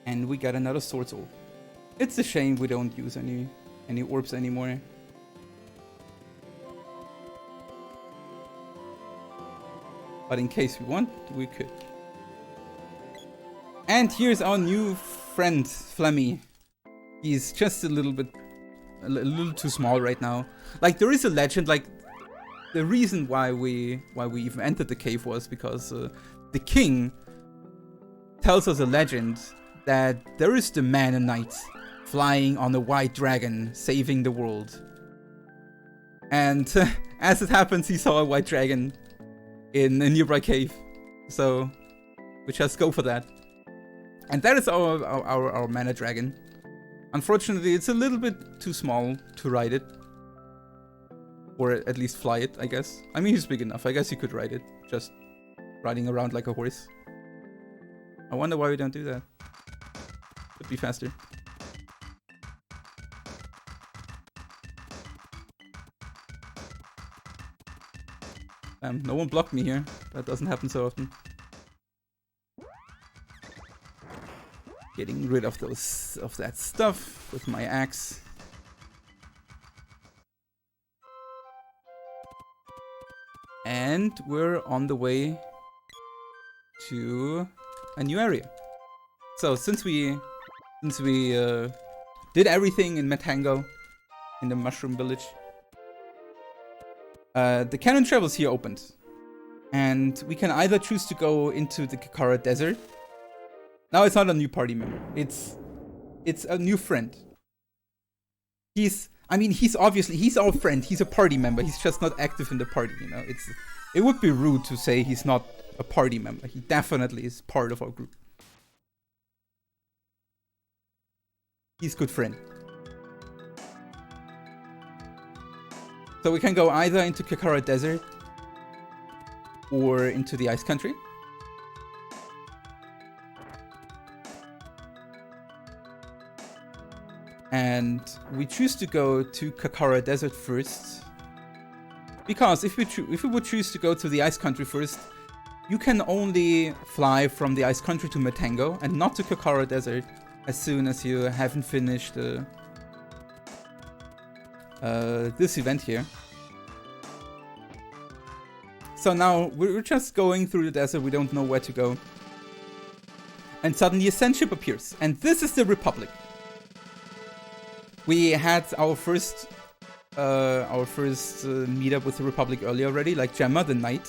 And we got another Swords Orb. It's a shame we don't use any orbs anymore. But in case we want, we could. And here's our new friend, Flemmy. He's just a little too small right now. Like there is a legend, like the reason why we even entered the cave was because the king tells us a legend that there is the man a knight flying on a white dragon saving the world. And as it happens, he saw a white dragon in a nearby cave. So we just go for that. And that is our mana dragon. Unfortunately, it's a little bit too small to ride it. Or at least fly it, I guess. I mean, he's big enough. I guess you could ride it. Just riding around like a horse. I wonder why we don't do that. Could be faster. No one blocked me here. That doesn't happen so often. Getting rid of that stuff with my axe. And we're on the way to a new area. So since we did everything in Matango, in the Mushroom Village, the canon travels here opened, and we can either choose to go into the Kakora Desert. Now it's not a new party member; it's a new friend. He's our friend. He's a party member. He's just not active in the party. You know, it would be rude to say he's not a party member. He definitely is part of our group. He's a good friend. So we can go either into Kakora Desert or into the Ice Country. And we choose to go to Kakora Desert first. Because if we would choose to go to the Ice Country first, you can only fly from the Ice Country to Matango and not to Kakora Desert as soon as you haven't finished this event here. So now we're just going through the desert, we don't know where to go. And suddenly a sand ship appears, and this is the Republic. We had our first meetup with the Republic earlier already, like Gemma, the knight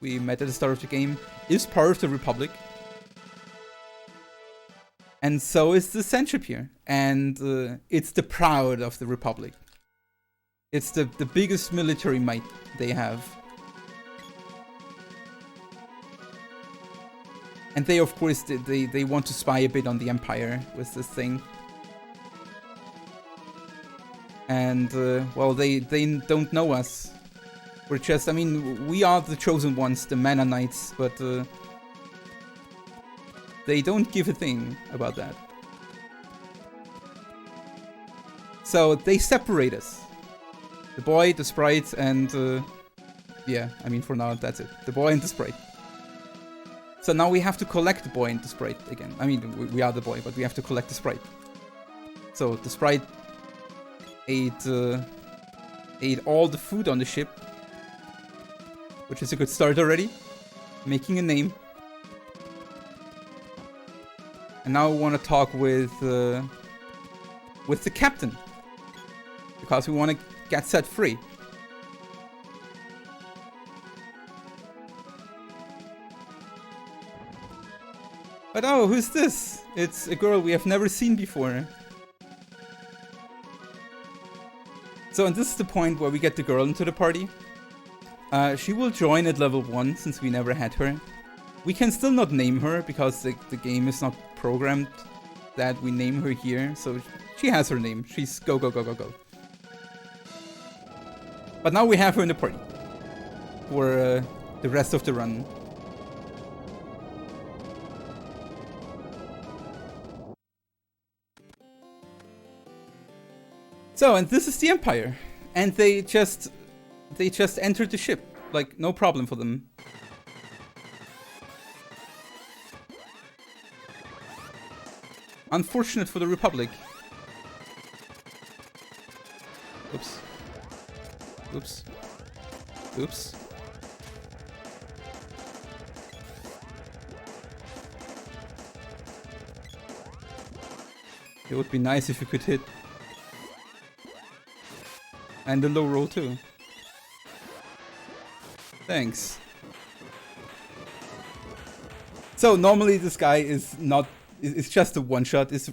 we met at the start of the game, is part of the Republic. And so is the sand ship here, and it's the proud of the Republic. It's the biggest military might they have. And they, of course, they want to spy a bit on the Empire with this thing. And, well, they don't know us. We're just, I mean, we are the chosen ones, the Mana Knights, but they don't give a thing about that. So they separate us. The boy, the sprite, and yeah, I mean, for now, that's it. The boy and the sprite. So now we have to collect the boy and the sprite again. I mean, we are the boy, but we have to collect the sprite. So the sprite ate all the food on the ship, which is a good start already. Making a name. And now we want to talk with the captain, because we want to get set free. But oh, who's this? It's a girl we have never seen before. So, and this is the point where we get the girl into the party. She will join at level 1, since we never had her. We can still not name her, because the game is not programmed that we name her here. So, she has her name. She's go, go, go, go, go. But now we have her in the party. For the rest of the run. So, and this is the Empire. And they just entered the ship. Like, no problem for them. Unfortunate for the Republic. Oops. Oops. Oops. It would be nice if you could hit. And the low roll too. Thanks. So normally this guy is not. It's just a one shot. It's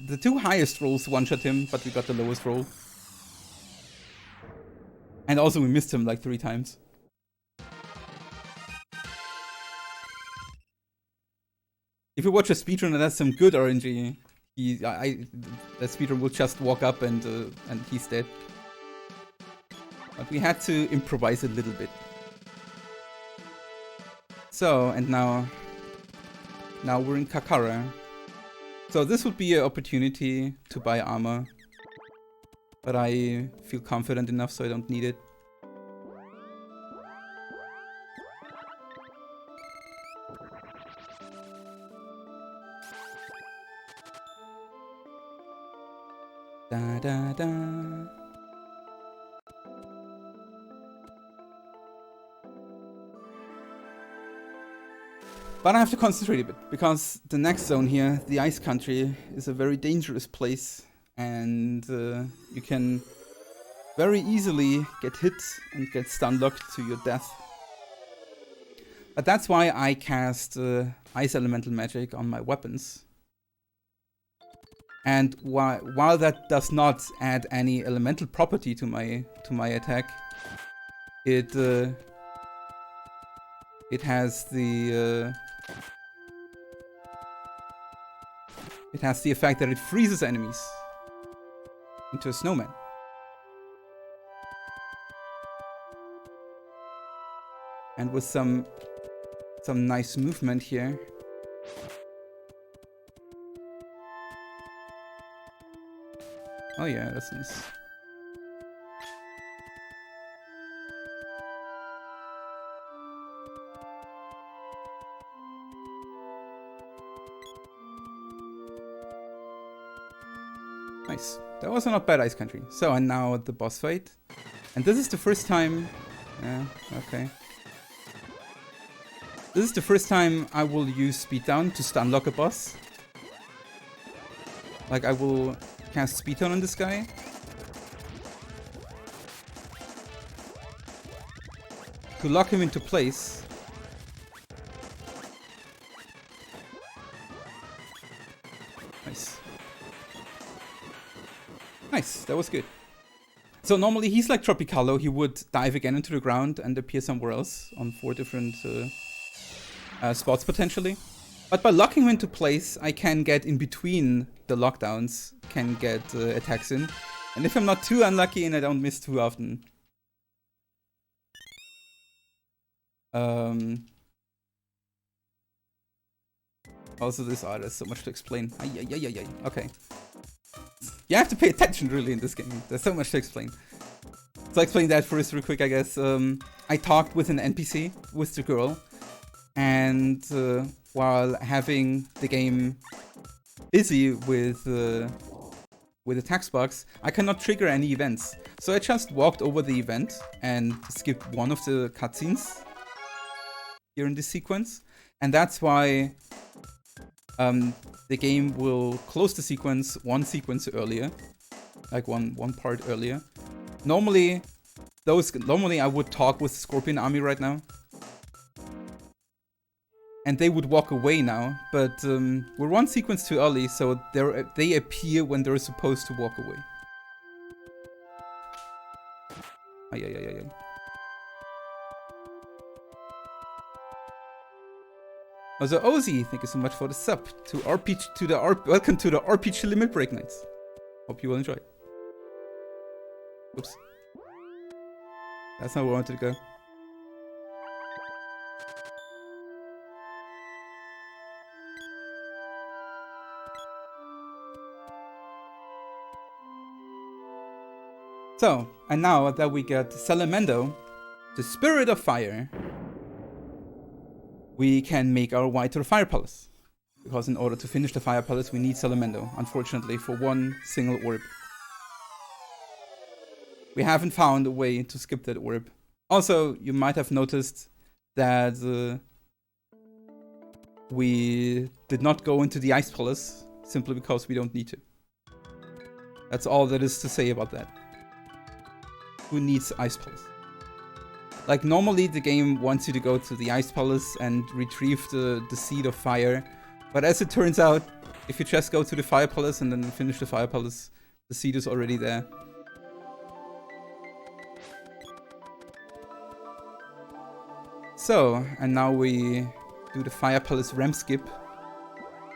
the two highest rolls one shot him, but we got the lowest roll. And also we missed him like 3 times. If you watch a speedrun that has some good RNG, that speedrun will just walk up and he's dead. But we had to improvise a little bit. So, and now we're in Kakora. So this would be an opportunity to buy armor. But I feel confident enough so I don't need it. Da da da. But I have to concentrate a bit, because the next zone here, the ice country, is a very dangerous place. And you can very easily get hit and get stun locked to your death. But that's why I cast ice elemental magic on my weapons. And while that does not add any elemental property to my attack, it has the effect that it freezes enemies into a snowman. And with some nice movement here. Oh yeah, that's nice. Nice. That was not bad ice country. So, and now the boss fight. And this is the first time... Yeah, okay. This is the first time I will use speed down to stun lock a boss. Like, I will cast speed down on this guy. To lock him into place. Nice. Nice, that was good. So normally he's like Tropicallo, he would dive again into the ground and appear somewhere else on 4 different spots potentially. But by locking him into place, I can get in between the lockdowns, can get attacks in. And if I'm not too unlucky and I don't miss too often. Also this, there's so much to explain. Okay. You have to pay attention really in this game. There's so much to explain. So I'll explain that first real quick, I guess. I talked with an NPC, with the girl. And while having the game busy with the text box, I cannot trigger any events. So I just walked over the event and skipped one of the cutscenes here in this sequence. And that's why the game will close the sequence one sequence earlier, like one part earlier. Normally I would talk with Scorpion Army right now, and they would walk away now. But we're one sequence too early, so they appear when they're supposed to walk away. Also, Ozzy, thank you so much for the sub welcome to the RPG Limit Break Nights. Hope you will enjoy. Oops. That's not where I wanted to go. So, and now that we get Salamando, the Spirit of Fire, we can make our way to the Fire Palace. Because in order to finish the Fire Palace, we need Salamando, unfortunately, for one single orb. We haven't found a way to skip that orb. Also, you might have noticed that we did not go into the Ice Palace, simply because we don't need to. That's all there is to say about that. Who needs Ice Palace? Like, normally the game wants you to go to the Ice Palace and retrieve the Seed of Fire. But as it turns out, if you just go to the Fire Palace and then finish the Fire Palace, the seed is already there. So, and now we do the Fire Palace ramp skip.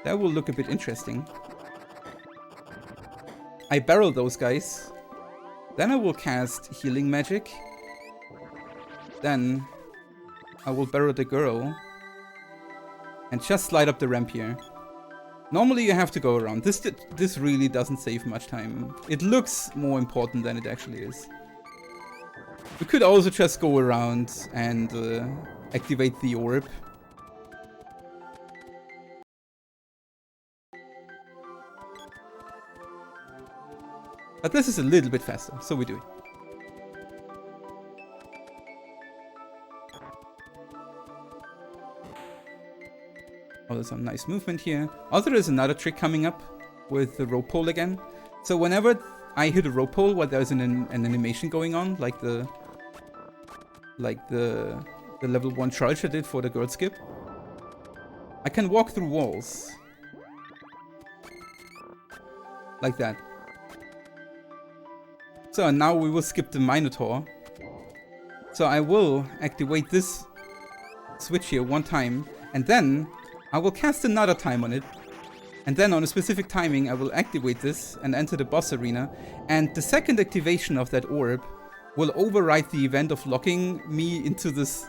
That will look a bit interesting. I barrel those guys. Then I will cast healing magic. Then I will barrel the girl. And just slide up the ramp here. Normally you have to go around. This really doesn't save much time. It looks more important than it actually is. We could also just go around and activate the orb. But this is a little bit faster, so we do it. Oh, there's some nice movement here. Also, there's another trick coming up with the rope pole again. So whenever I hit a rope pole where there's an animation going on, like the level 1 charge I did for the girl skip, I can walk through walls. Like that. So now we will skip the Minotaur. So I will activate this switch here one time, and then I will cast another time on it. And then on a specific timing, I will activate this and enter the boss arena. And the second activation of that orb will override the event of locking me into this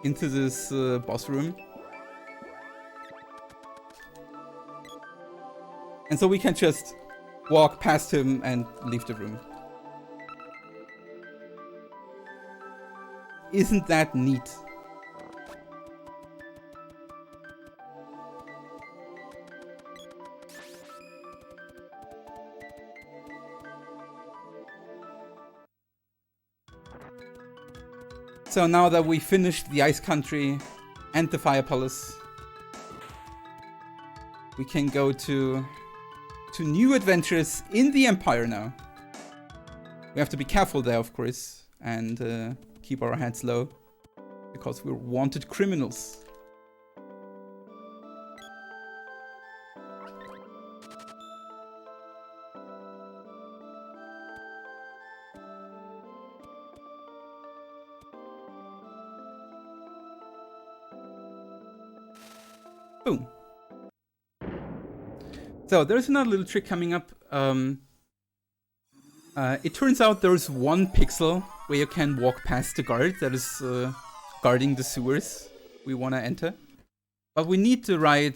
boss room. And so we can just walk past him and leave the room. Isn't that neat? So now that we finished the Ice Country and the Fire Palace, we can go to new adventures in the Empire now. We have to be careful there, of course, and keep our heads low, because we're wanted criminals. Boom. So there's another little trick coming up. It turns out there's one pixel where you can walk past the guard that is guarding the sewers we want to enter. But we need the right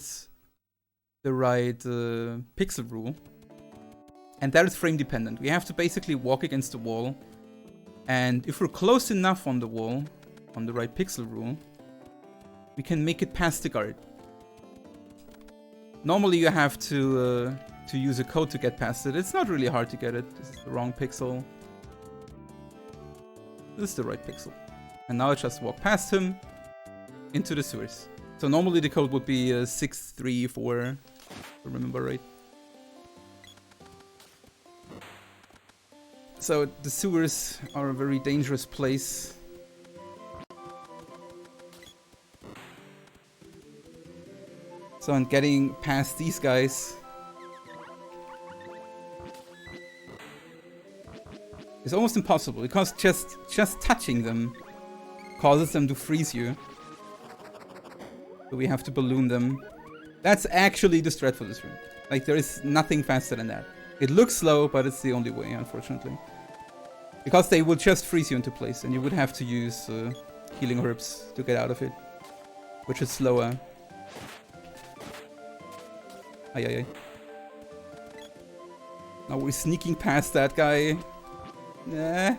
pixel rule. And that is frame dependent. We have to basically walk against the wall. And if we're close enough on the wall, on the right pixel rule, we can make it past the guard. Normally you have to use a code to get past it. It's not really hard to get it. This is the wrong pixel. This is the right pixel. And now I just walk past him into the sewers. So normally the code would be 634, if I remember right. So the sewers are a very dangerous place. So I'm getting past these guys is almost impossible, because just touching them causes them to freeze you. So we have to balloon them. That's actually the strat for this room. Like, there is nothing faster than that. It looks slow, but it's the only way, unfortunately. Because they will just freeze you into place, and you would have to use healing herbs to get out of it, which is slower. Ay, ay, ay. Now we're sneaking past that guy. Nah.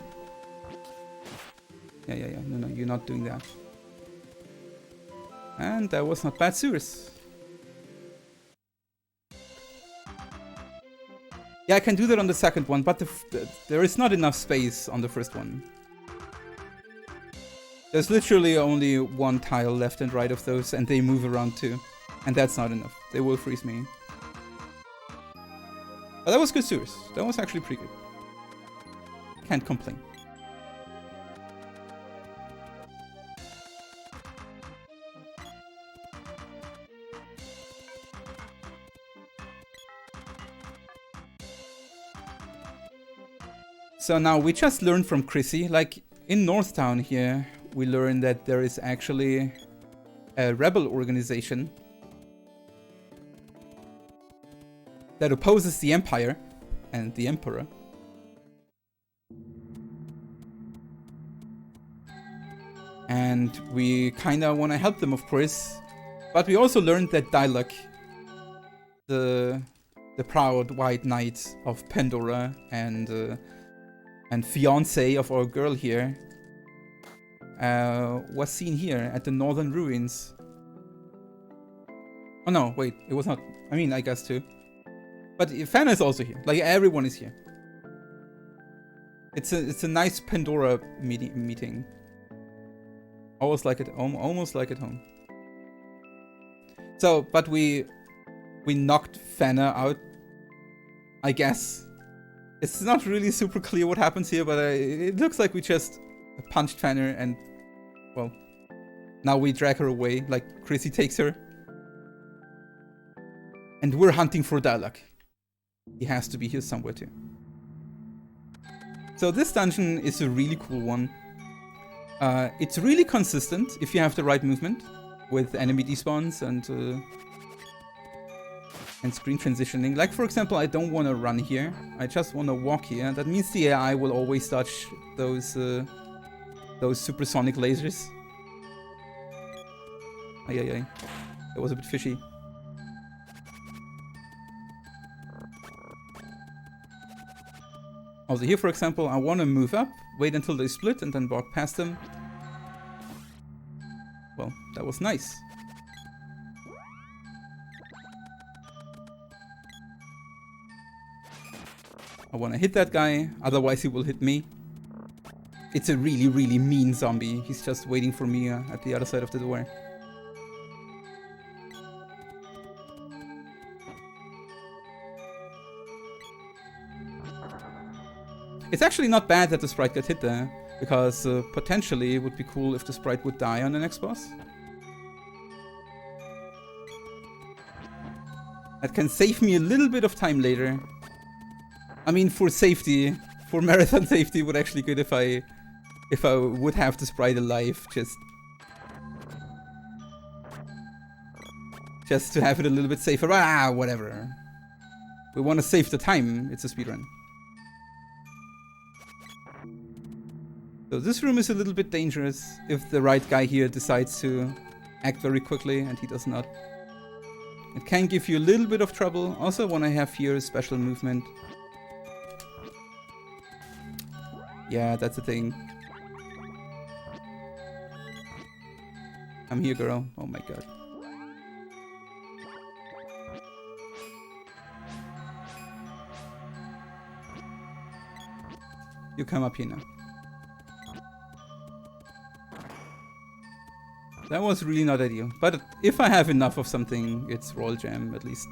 Yeah. No, you're not doing that. And that was not bad sewers. Yeah, I can do that on the second one, but there is not enough space on the first one. There's literally only one tile left and right of those, and they move around too. And that's not enough. They will freeze me. But that was good sewers. That was actually pretty good. Can't complain. So now we just learned from Chrissy, like in Northtown here, we learned that there is actually a rebel organization that opposes the Empire and the Emperor. And we kinda wanna help them, of course. But we also learned that Dialog, the proud white knight of Pandora and fiance of our girl here, was seen here at the Northern Ruins. Oh no, wait, it was not. I mean, I guess too. But Fana is also here. Like, everyone is here. It's a nice Pandora meeting. Almost like at home. So, but we knocked Fana out, I guess. It's not really super clear what happens here, but it looks like we just punched Fana and, well, now we drag her away, like Chrissy takes her. And we're hunting for Dialog. He has to be here somewhere too. So this dungeon is a really cool one. It's really consistent if you have the right movement with enemy despawns and screen transitioning. Like, for example, I don't want to run here. I just want to walk here. That means the AI will always dodge those supersonic lasers. Ay. That was a bit fishy. Also here, for example, I want to move up, wait until they split, and then walk past them. Well, that was nice. I want to hit that guy, otherwise he will hit me. It's a really, really mean zombie. He's just waiting for me at the other side of the door. It's actually not bad that the sprite got hit there, because potentially it would be cool if the sprite would die on the next boss. That can save me a little bit of time later. I mean, for safety, for marathon safety, it would actually be good if I would have the sprite alive, just to have it a little bit safer. Ah, whatever. We want to save the time. It's a speedrun. So this room is a little bit dangerous if the right guy here decides to act very quickly, and he does not. It can give you a little bit of trouble. Also, when I have here special movement. Yeah, that's the thing. I'm here, girl. Oh my god. You come up here now. That was really not ideal. But if I have enough of something, it's roll jam at least.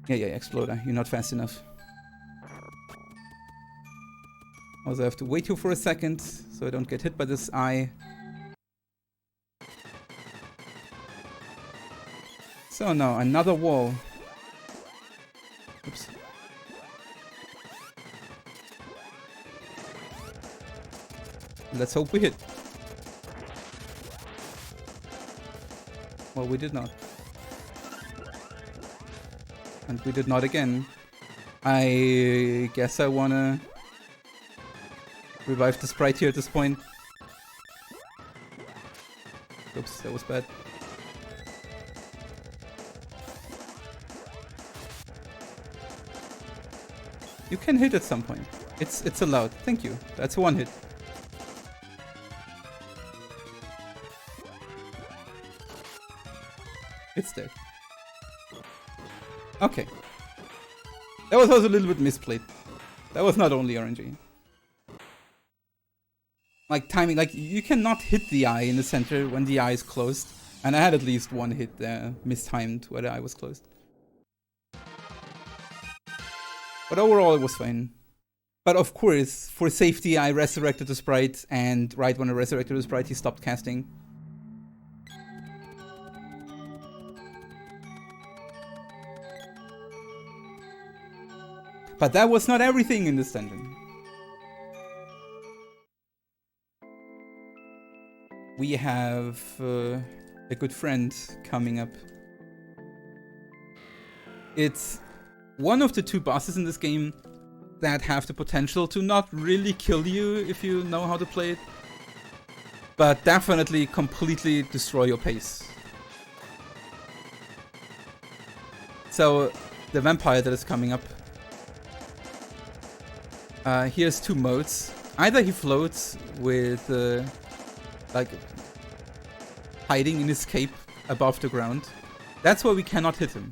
Yeah, Exploder. You're not fast enough. Also, I have to wait here for a second so I don't get hit by this eye. So now, another wall. Oops. Let's hope we hit. Well, we did not. And we did not again. I guess I wanna revive the sprite here at this point. Oops, that was bad. You can hit at some point. It's allowed. Thank you. That's one hit. It's dead. Okay. That was also a little bit misplayed. That was not only RNG. Like timing, like you cannot hit the eye in the center when the eye is closed. And I had at least one hit there, mistimed where the eye was closed. But overall it was fine. But of course, for safety I resurrected the sprite, and right when I resurrected the sprite he stopped casting. But that was not everything in this dungeon. We have a good friend coming up. It's one of the 2 bosses in this game that have the potential to not really kill you if you know how to play it, but definitely completely destroy your pace. So, the vampire that is coming up. He has 2 modes. Either he floats with, like, hiding in his cape above the ground. That's why we cannot hit him.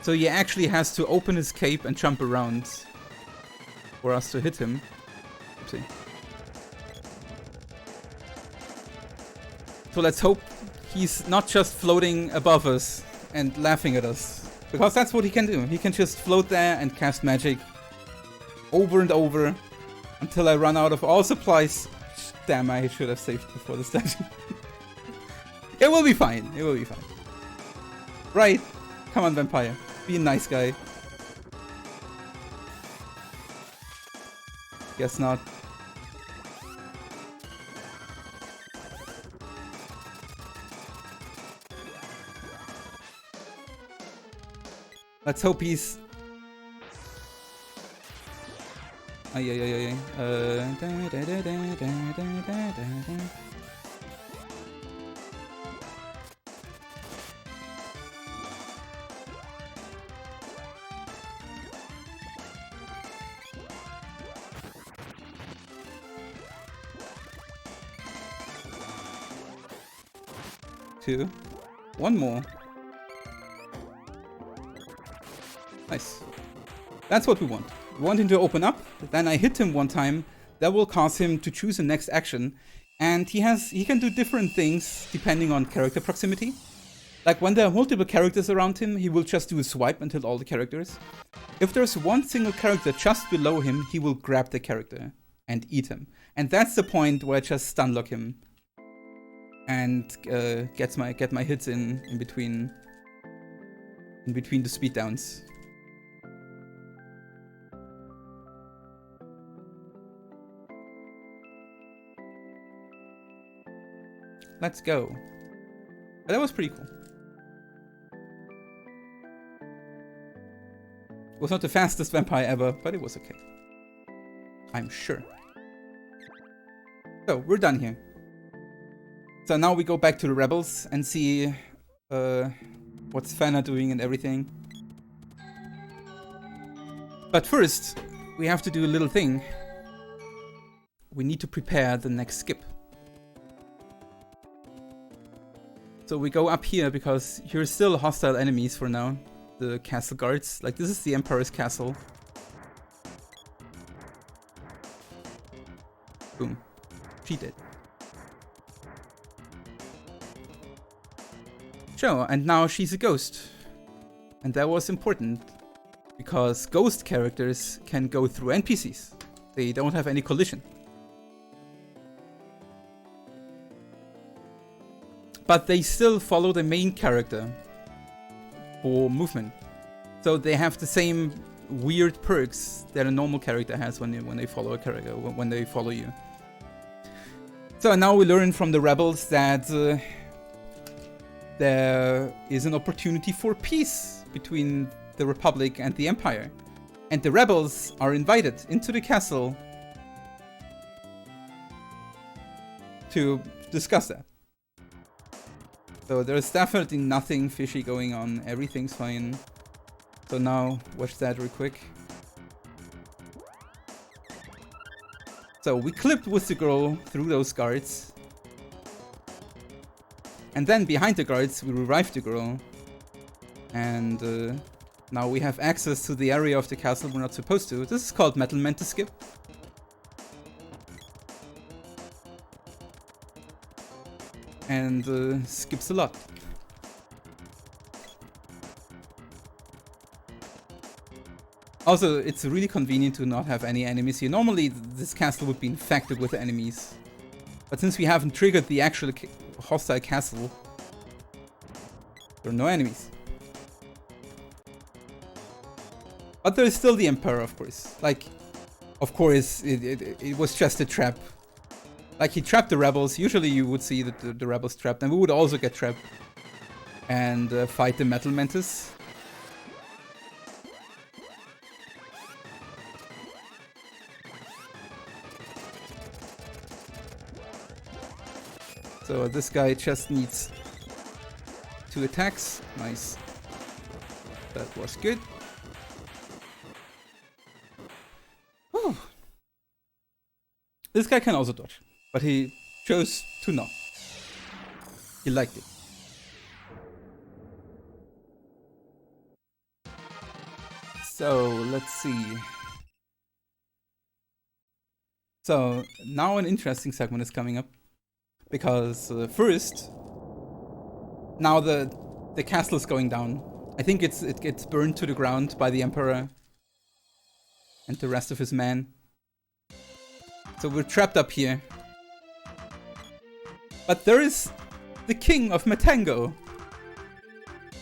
So he actually has to open his cape and jump around for us to hit him. Oopsie. So let's hope he's not just floating above us and laughing at us. Because that's what he can do. He can just float there and cast magic over and over until I run out of all supplies. Damn, I should have saved before this dungeon. It will be fine. It will be fine. Right. Come on, vampire. Be a nice guy. Guess not. Let's hope he's... Ay, ay, ay, ay. Two. One more. Nice. That's what we want. We want him to open up, then I hit him one time. That will cause him to choose the next action. And he can do different things depending on character proximity. Like when there are multiple characters around him, he will just do a swipe until all the characters. If there's one single character just below him, he will grab the character and eat him. And that's the point where I just stun lock him and get my hits in between the speed downs. Let's go. But that was pretty cool. It was not the fastest vampire ever, but it was okay. I'm sure. So, we're done here. So now we go back to the rebels and see what's Thana doing and everything. But first, we have to do a little thing. We need to prepare the next skip. So we go up here because here's still hostile enemies for now. The castle guards. Like, this is the Emperor's castle. Boom. She did. Sure, and now she's a ghost. And that was important. Because ghost characters can go through NPCs. They don't have any collision. But they still follow the main character for movement. So they have the same weird perks that a normal character has when they follow a character, when they follow you. So now we learn from the rebels that there is an opportunity for peace between the Republic and the Empire. And the rebels are invited into the castle to discuss that. So there's definitely nothing fishy going on. Everything's fine. So now, watch that real quick. So we clipped with the girl through those guards. And then behind the guards, we revived the girl. And now we have access to the area of the castle we're not supposed to. This is called Metal Mantis Skip. And skips a lot. Also, it's really convenient to not have any enemies here. Normally, this castle would be infected with enemies. But since we haven't triggered the actual hostile castle, there are no enemies. But there is still the Emperor, of course. Like, of course, it was just a trap. Like, he trapped the rebels. Usually you would see that the rebels trapped, and we would also get trapped and fight the Metal Mantis. So this guy just needs 2 attacks. Nice. That was good. Whew. This guy can also dodge, but he chose to not. He liked it. So let's see. So now an interesting segment is coming up, because first, now the castle is going down. I think it gets burned to the ground by the Emperor and the rest of his men. So we're trapped up here. But there is the king of Matango,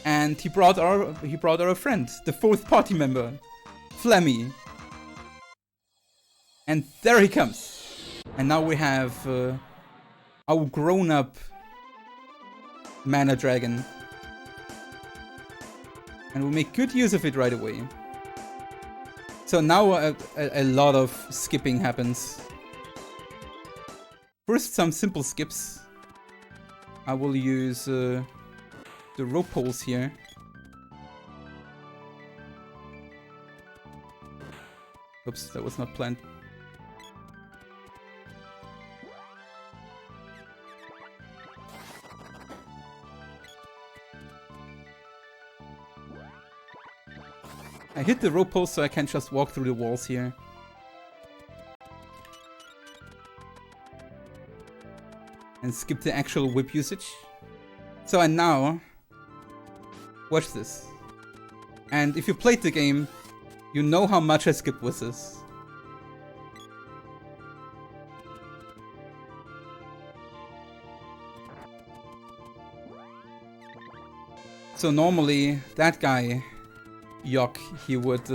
and he brought our friend, the 4th party member, Flemmy. And there he comes. And now we have our grown-up mana dragon. And we'll make good use of it right away. So now a lot of skipping happens. First, some simple skips. I will use the rope poles here. Oops, that was not planned. I hit the rope post so I can just walk through the walls here. And skip the actual whip usage. So and now, watch this. And if you played the game, you know how much I skipped with this. So normally, that guy, Yok, he would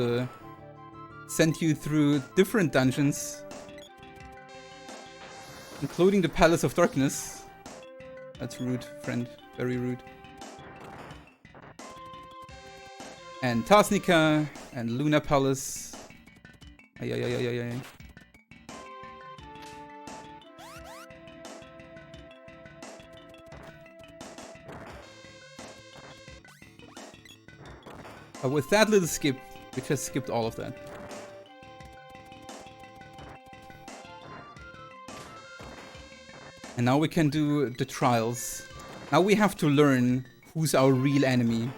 send you through different dungeons, including the Palace of Darkness. That's rude, friend. Very rude. And Tasnica, and Luna Palace. Ay, ay, ay, ay, ay, ay. But with that little skip, we just skipped all of that. And now we can do the trials. Now we have to learn who's our real enemy.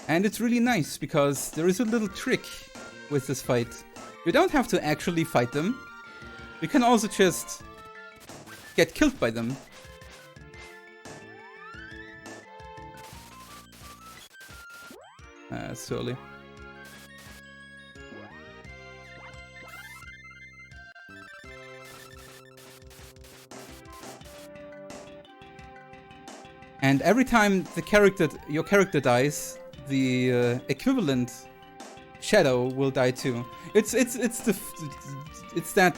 And it's really nice, because there is a little trick with this fight. We don't have to actually fight them. We can also just get killed by them. So early. And every time your character dies, the equivalent shadow will die too. It's that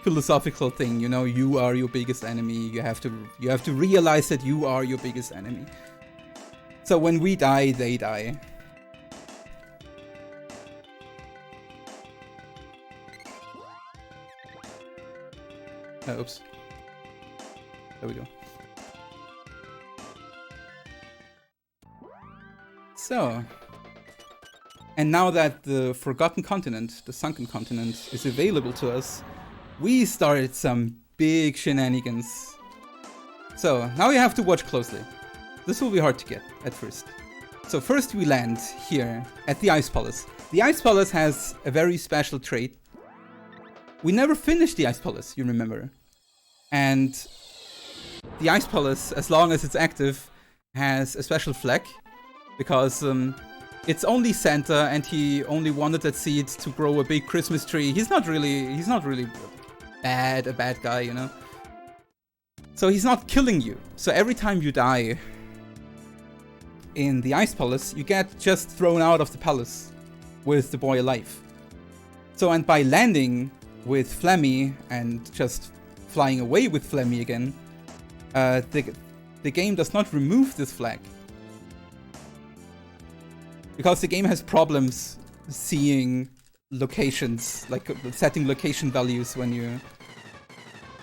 philosophical thing, you know. You are your biggest enemy. You have to realize that you are your biggest enemy. So when we die, they die. Oops. There we go. So, and now that the Forgotten Continent, the Sunken Continent, is available to us, we started some big shenanigans. So, now you have to watch closely. This will be hard to get at first. So first we land here at the Ice Palace. The Ice Palace has a very special trait. We never finished the Ice Palace, you remember. And the Ice Palace, as long as it's active, has a special flag. Because it's only Santa, and he only wanted that seed to grow a big Christmas tree. He's not really a bad guy, you know. So he's not killing you. So every time you die in the Ice Palace, you get just thrown out of the palace with the boy alive. So, and by landing with Flemmy and just flying away with Flemmy again, the game does not remove this flag. Because the game has problems seeing locations, like setting location values when you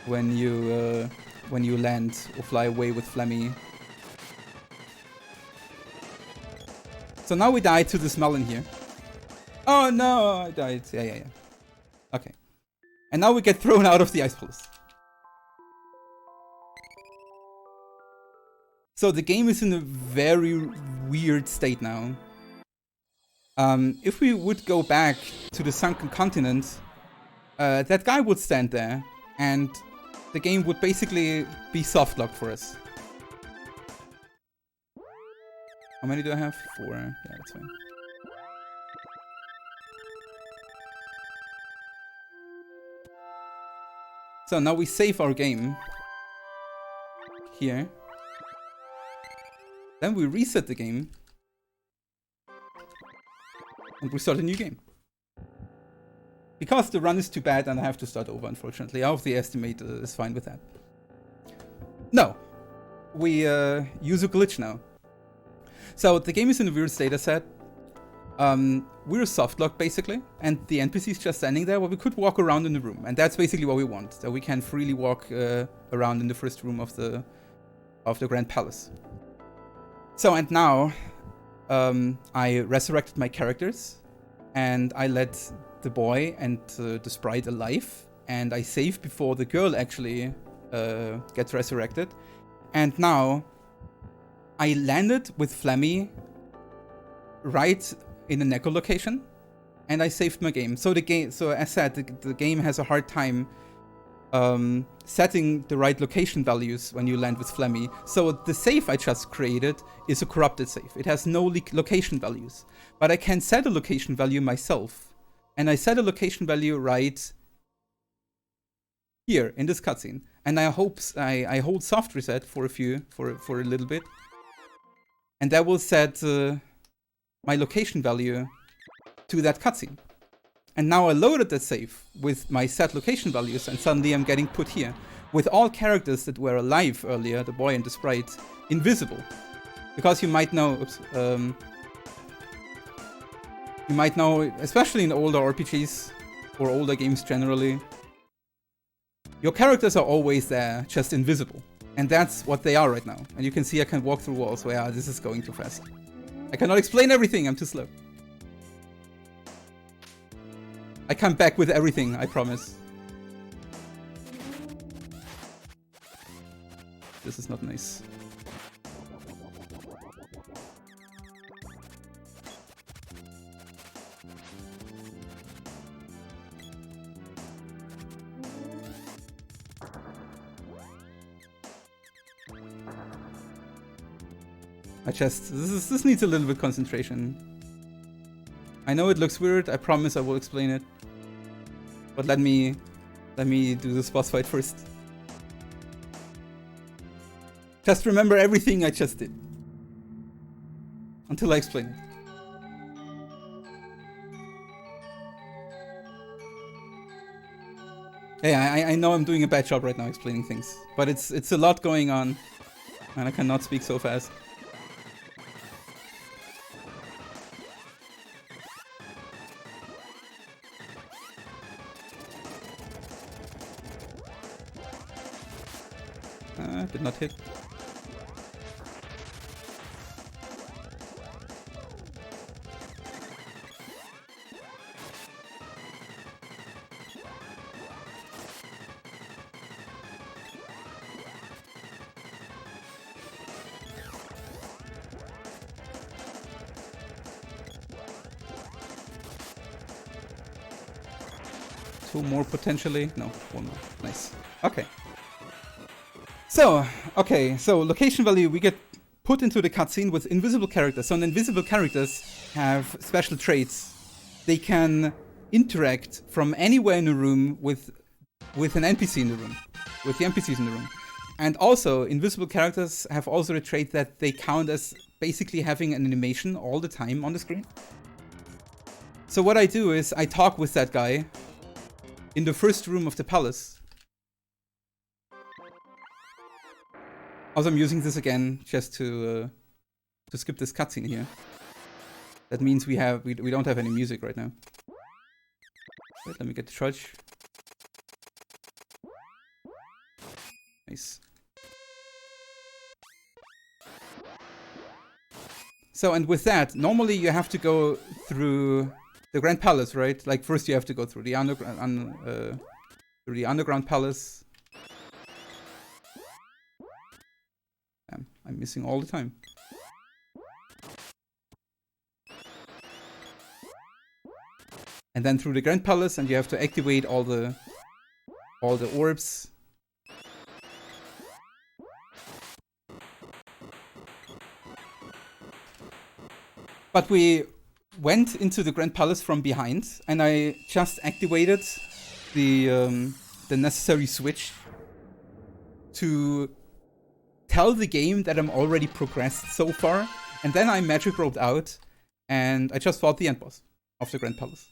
when you land or fly away with Flemmy. So now we died to this melon here. Oh no, I died. Yeah. Okay. And now we get thrown out of the ice palace. So the game is in a very weird state now. If we would go back to the Sunken Continent, that guy would stand there, and the game would basically be soft-locked for us. How many do I have? 4. Yeah, that's fine. So now we save our game here. Then we reset the game. And we start a new game. Because the run is too bad and I have to start over, unfortunately. I hope the estimate is fine with that. No. We use a glitch now. So the game is in a weird data set. We're soft-locked basically, and the NPC is just standing there, but we could walk around in the room, and that's basically what we want. That we can freely walk around in the first room of the Grand Palace. So, and now I resurrected my characters, and I let the boy and the sprite alive, and I saved before the girl actually gets resurrected, and now I landed with Flemmy right in the Neko location, and I saved my game. So the game, so as said, the game has a hard time setting the right location values when you land with Flemmy. So the save I just created is a corrupted save. It has no location values, but I can set a location value myself, and I set a location value right here in this cutscene. And I hold soft reset for a little bit, and that will set my location value to that cutscene. And now I loaded that save with my set location values, and suddenly I'm getting put here with all characters that were alive earlier, the boy and the sprite, invisible. Because you might know, especially in older RPGs or older games generally, your characters are always there, just invisible. And that's what they are right now. And you can see I can walk through walls. So yeah, this is going too fast. I cannot explain everything, I'm too slow. I come back with everything, I promise. This is not nice. This needs a little bit concentration. I know it looks weird, I promise I will explain it. But let me do this boss fight first. Just remember everything I just did. Until I explain it. Yeah, I know I'm doing a bad job right now explaining things. But it's a lot going on. And I cannot speak so fast. Did not hit. Two more potentially. No, one more. Nice. Okay. So, okay, so location value, we get put into the cutscene with invisible characters. So invisible characters have special traits. They can interact from anywhere in the room with an NPC in the room, with the NPCs in the room. And also, invisible characters have also a trait that they count as basically having an animation all the time on the screen. So what I do is I talk with that guy in the first room of the palace. Also, I'm using this again just to skip this cutscene here. That means we don't have any music right now. Wait, let me get the trudge. Nice. So, and with that, normally you have to go through the Grand Palace, right? Like, first you have to go through the underground palace. Damn, I'm missing all the time. And then through the Grand Palace, and you have to activate all the orbs. But we went into the Grand Palace from behind, and I just activated the necessary switch to tell the game that I'm already progressed so far, and then I magic rolled out, and I just fought the end boss of the Grand Palace.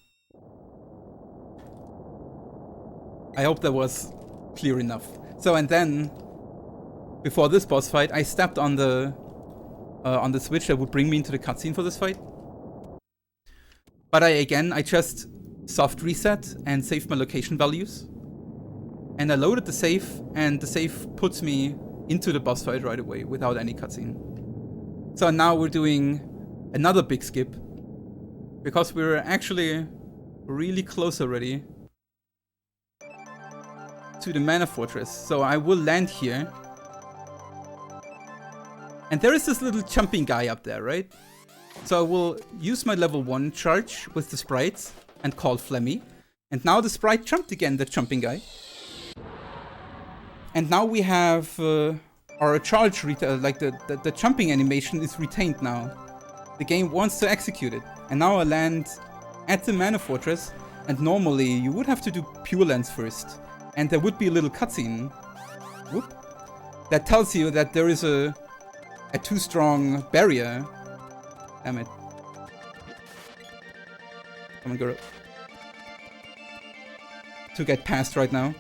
I hope that was clear enough. So, and then before this boss fight, I stepped on the switch that would bring me into the cutscene for this fight. But I just soft reset and saved my location values. And I loaded the save, and the save puts me into the boss fight right away without any cutscene. So now we're doing another big skip, because we're actually really close already to the Mana Fortress. So I will land here. And there is this little jumping guy up there, right? So I will use my level 1 charge with the sprites and call Flemmy. And now the sprite jumped again, the jumping guy. And now we have our charge, like the jumping animation is retained now. The game wants to execute it. And now I land at the Mana Fortress. And normally you would have to do Pure Lens first. And there would be a little cutscene, whoop, that tells you that there is a too strong barrier. Damn it. Come on, girl. To get past right now.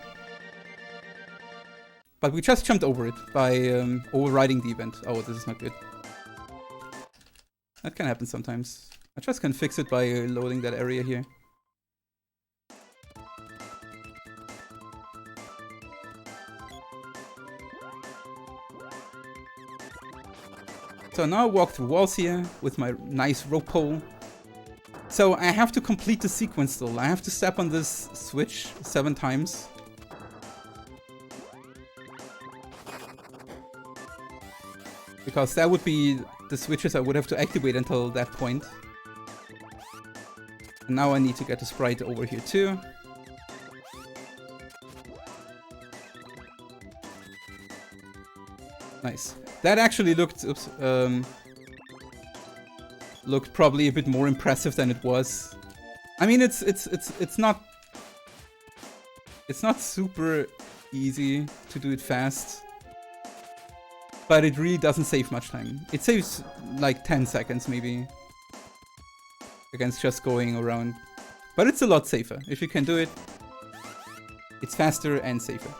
But we just jumped over it by overriding the event. Oh, this is not good. That can happen sometimes. I just can fix it by loading that area here. So now I walk through walls here with my nice rope pole. So I have to complete the sequence still. I have to step on this switch 7 times. Because that would be the switches I would have to activate until that point. And now I need to get the sprite over here too. Nice. That actually looked, looked probably a bit more impressive than it was. I mean, it's not super easy to do it fast, but it really doesn't save much time. It saves like 10 seconds maybe against just going around, but it's a lot safer. If you can do it, it's faster and safer.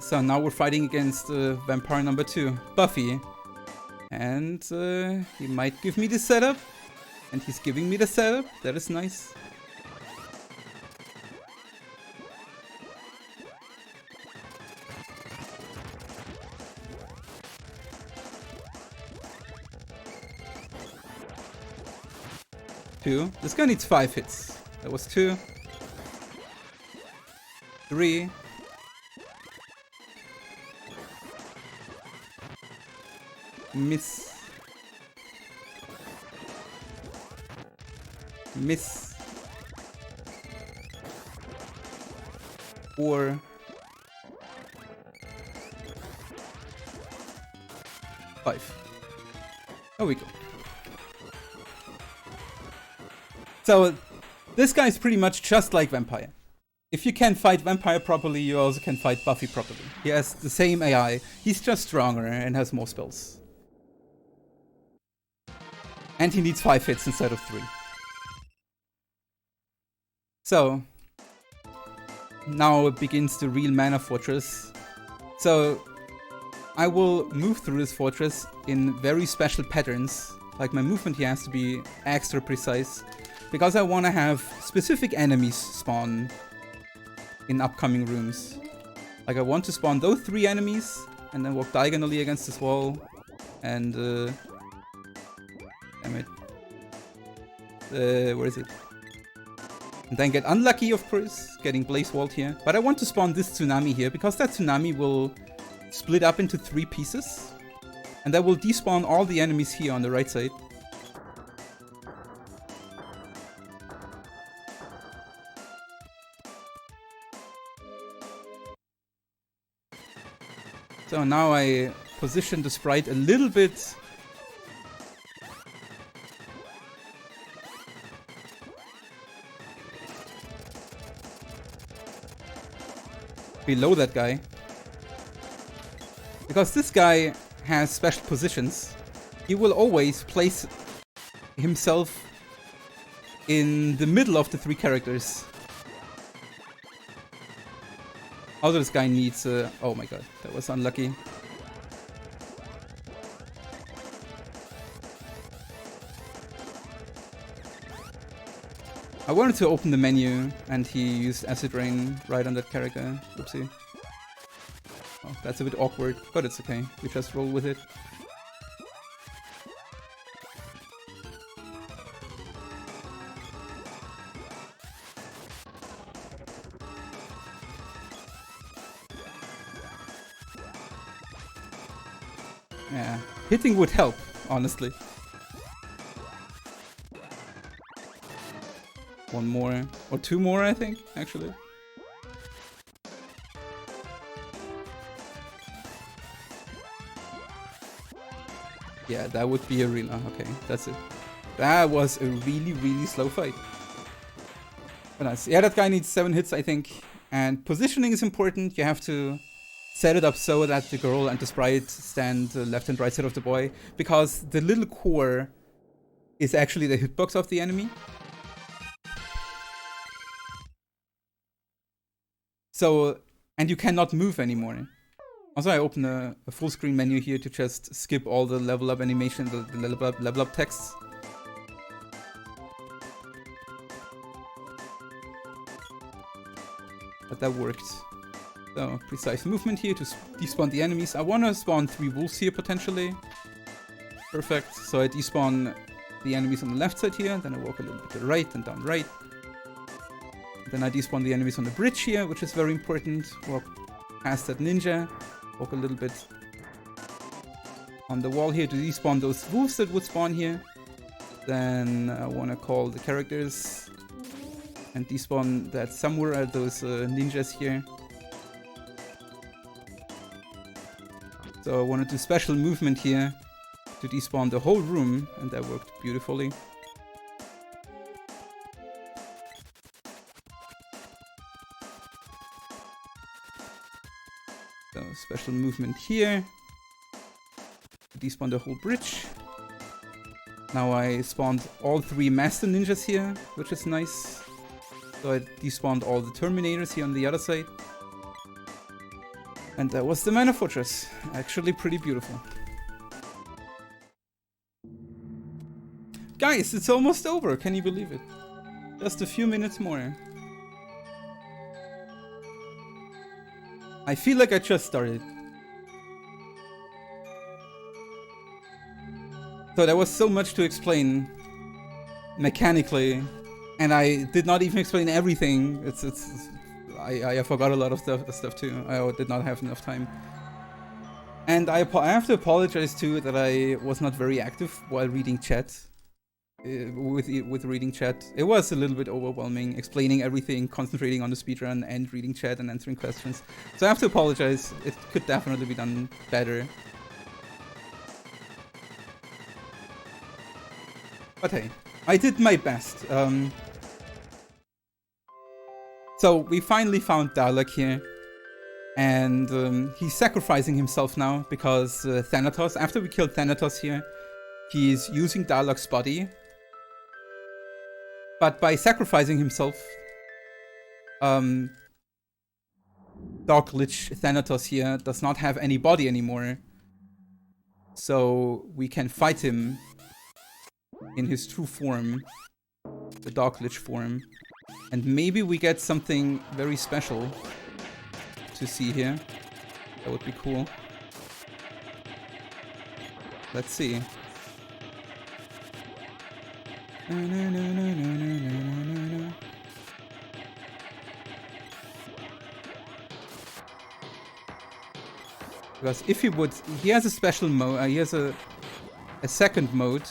So now we're fighting against vampire number 2, Buffy. And he might give me the setup. And he's giving me the setup. That is nice. Two. This guy needs 5 hits. That was 2. 3. Miss. Miss. 4. 5. There we go. So, this guy is pretty much just like Vampire. If you can fight Vampire properly, you also can fight Buffy properly. He has the same AI. He's just stronger and has more spells. And he needs 5 hits instead of 3. So, now begins the real Mana Fortress. So, I will move through this fortress in very special patterns. Like my movement here has to be extra precise. Because I want to have specific enemies spawn in upcoming rooms. Like, I want to spawn those 3 enemies and then walk diagonally against this wall and damn it. Where is it? And then get unlucky, of course, getting blaze walled here. But I want to spawn this tsunami here because that tsunami will split up into 3 pieces. And that will despawn all the enemies here on the right side. So now I position the sprite a little bit below that guy. Because this guy has special positions. He will always place himself in the middle of the 3 characters. Also, this guy needs... oh my god, that was unlucky. I wanted to open the menu, and he used Acid Rain right on that character. Oopsie. Oh, that's a bit awkward, but it's okay. We just roll with it. Yeah, hitting would help, honestly. One more, or 2 more, I think, actually. Yeah, that would be a real... okay, that's it. That was a really, really slow fight. But nice. Yeah, that guy needs 7 hits, I think. And positioning is important. You have to set it up so that the girl and the sprite stand left and right side of the boy, because the little core is actually the hitbox of the enemy. So, and you cannot move anymore. Also, I open a full screen menu here to just skip all the level up animation, the level up texts. But that worked. So, precise movement here to despawn the enemies. I want to spawn 3 wolves here, potentially. Perfect. So I despawn the enemies on the left side here. Then I walk a little bit to the right and down right. Then I despawn the enemies on the bridge here, which is very important. Walk past that ninja. Walk a little bit on the wall here to despawn those wolves that would spawn here. Then I want to call the characters and despawn that somewhere are those ninjas here. So I want to do special movement here to despawn the whole room, and that worked beautifully. So special movement here to despawn the whole bridge. Now I spawned all 3 master ninjas here, which is nice. So I despawned all the terminators here on the other side. And that was the Mana Fortress. Actually pretty beautiful. Guys, it's almost over. Can you believe it? Just a few minutes more. I feel like I just started. So there was so much to explain mechanically, and I did not even explain everything. I forgot a lot of stuff too. I did not have enough time. And I have to apologize too that I was not very active while reading chat. With reading chat. It was a little bit overwhelming, explaining everything, concentrating on the speedrun and reading chat and answering questions. So I have to apologize. It could definitely be done better. But hey, I did my best. So we finally found Dalek here, and he's sacrificing himself now because Thanatos, after we killed Thanatos here, he's using Dalek's body. But by sacrificing himself, Dark Lich Thanatos here does not have any body anymore. So we can fight him in his true form, the Dark Lich form. And maybe we get something very special to see here. That would be cool. Let's see. Because if he would, he has a special mode, he has a second mode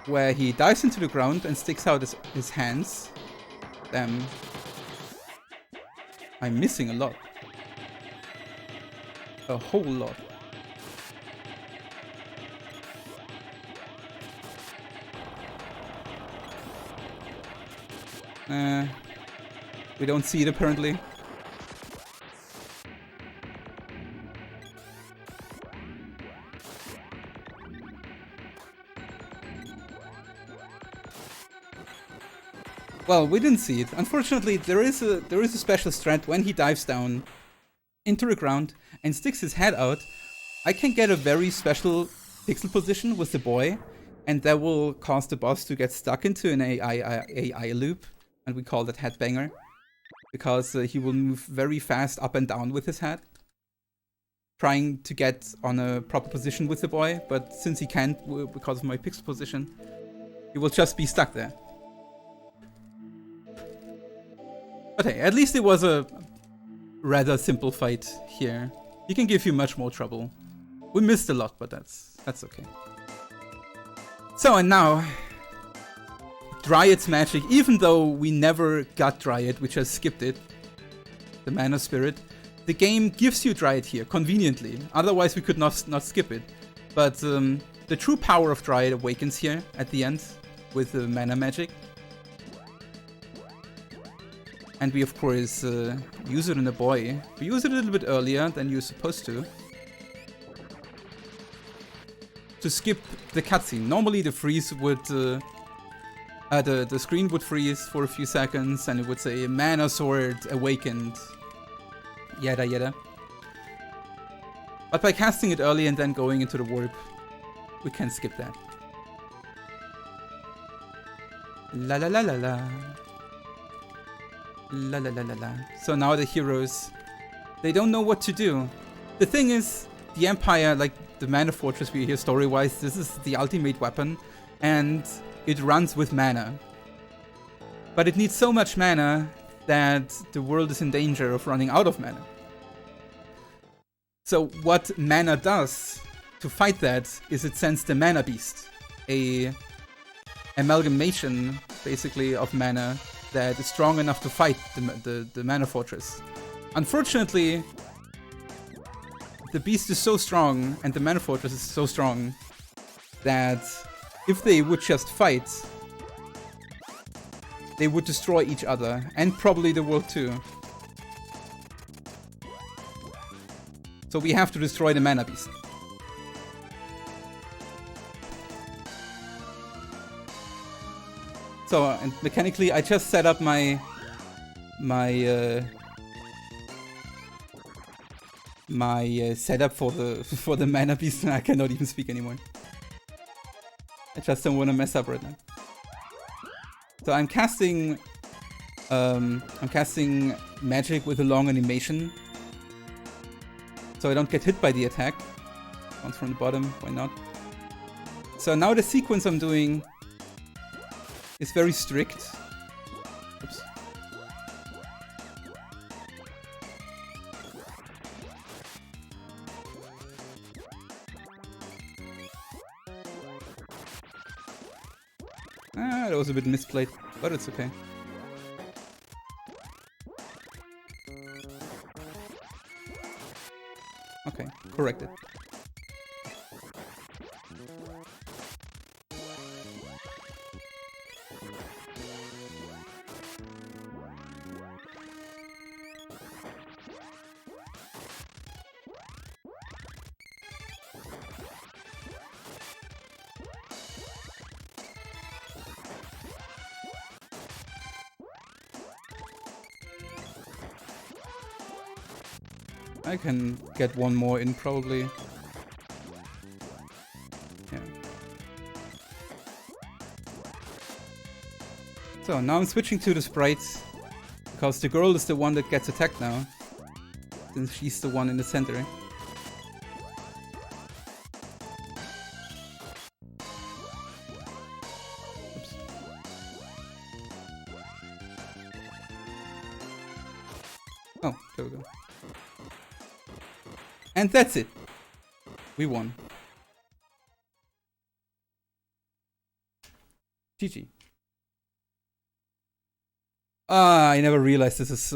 where he dives into the ground and sticks out his hands. Damn. I'm missing a lot. A whole lot. We don't see it apparently. Well, we didn't see it. Unfortunately, there is a special strat when he dives down into the ground and sticks his head out. I can get a very special pixel position with the boy, and that will cause the boss to get stuck into an AI loop, and we call that headbanger, because he will move very fast up and down with his head, trying to get on a proper position with the boy, but since he can't because of my pixel position, he will just be stuck there. Okay, at least it was a rather simple fight here. He can give you much more trouble. We missed a lot, but that's okay. So, and now, Dryad's magic, even though we never got Dryad, we just skipped it, the Mana Spirit, the game gives you Dryad here, conveniently. Otherwise we could not skip it. But the true power of Dryad awakens here at the end with the Mana Magic. And we, of course, use it in a boy. We use it a little bit earlier than you're supposed to skip the cutscene. Normally the freeze would... the screen would freeze for a few seconds and it would say Mana Sword awakened. Yada yada. But by casting it early and then going into the warp, we can skip that. La la la la la. La la la la la. So now the heroes, they don't know what to do. The thing is, the Empire, like the Mana Fortress we hear story-wise, this is the ultimate weapon, and it runs with mana. But it needs so much mana that the world is in danger of running out of mana. So what mana does to fight that is it sends the Mana Beast, a amalgamation basically of mana that is strong enough to fight the Mana Fortress. Unfortunately, the beast is so strong and the Mana Fortress is so strong that if they would just fight, they would destroy each other and probably the world too. So we have to destroy the Mana Beast. So, and mechanically, I just set up my setup for the Mana Beast, and I cannot even speak anymore. I just don't want to mess up right now. So I'm casting magic with a long animation, so I don't get hit by the attack. Comes from the bottom, why not? So now the sequence I'm doing is very strict. Oops. That was a bit misplayed, but it's okay. Okay, corrected. I can get one more in probably. Yeah. So now I'm switching to the sprites, because the girl is the one that gets attacked now, since she's the one in the center. Oops. Oh, there we go. And that's it. We won. GG. I never realized this is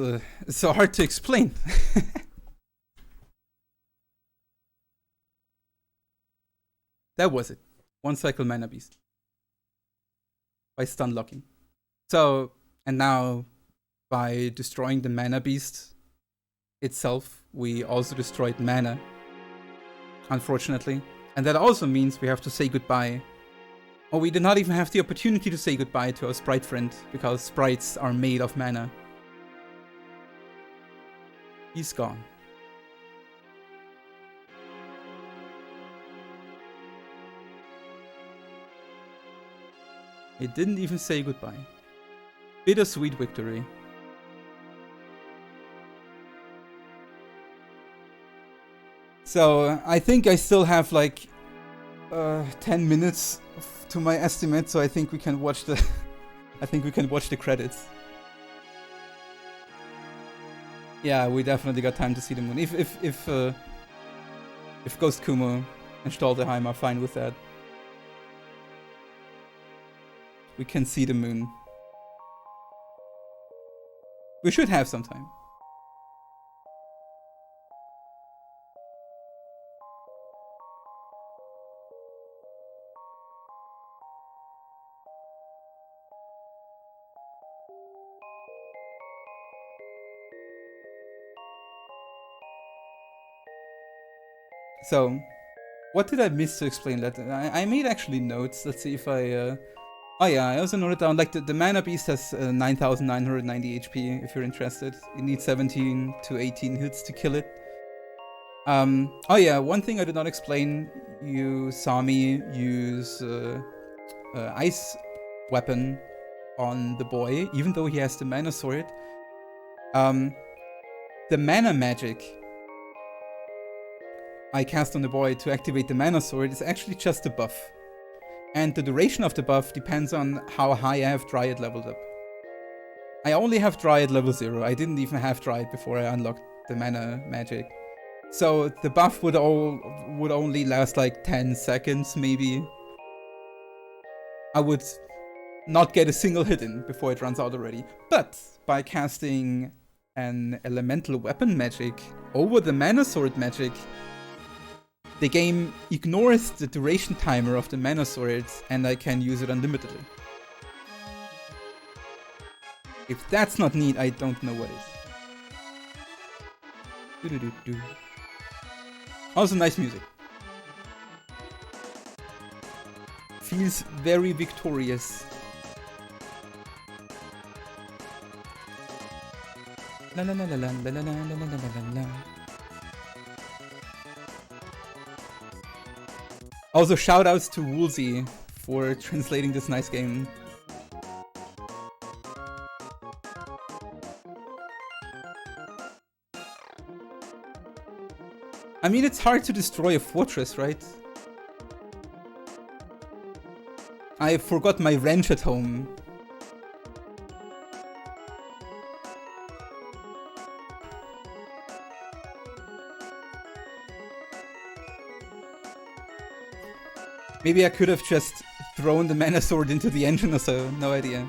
so hard to explain. That was it. One cycle mana beast. By stun locking. So, and now by destroying the mana beast itself, we also destroyed mana. Unfortunately. And that also means we have to say goodbye. Or we did not even have the opportunity to say goodbye to our sprite friend, because sprites are made of mana. He's gone. It didn't even say goodbye. Bittersweet victory. So I think I still have like 10 minutes to my estimate, so I think we can watch the the credits. Yeah, we definitely got time to see the moon. If Ghost Kumo and Stalterheim are fine with that, we can see the moon. We should have some time. So, what did I miss to explain that? I made actually notes. Let's see if I... Oh yeah, I also noted down, like, the Mana Beast has 9,990 HP, if you're interested. It needs 17 to 18 hits to kill it. Oh yeah, one thing I did not explain. You saw me use Ice Weapon on the boy, even though he has the Mana Sword. The Mana Magic I cast on the boy to activate the Mana Sword is actually just a buff. And the duration of the buff depends on how high I have Dryad leveled up. I only have Dryad level 0. I didn't even have Dryad before I unlocked the Mana Magic. So the buff would only last like 10 seconds maybe. I would not get a single hit in before it runs out already. But by casting an Elemental Weapon Magic over the Mana Sword Magic, the game ignores the duration timer of the Mana Sword, and I can use it unlimitedly. If that's not neat, I don't know what is. Also nice music. Feels very victorious. La la la la la la la la la la la. Also, shoutouts to Woolsey for translating this nice game. I mean, it's hard to destroy a fortress, right? I forgot my wrench at home. Maybe I could have just thrown the Mana Sword into the engine or so, no idea.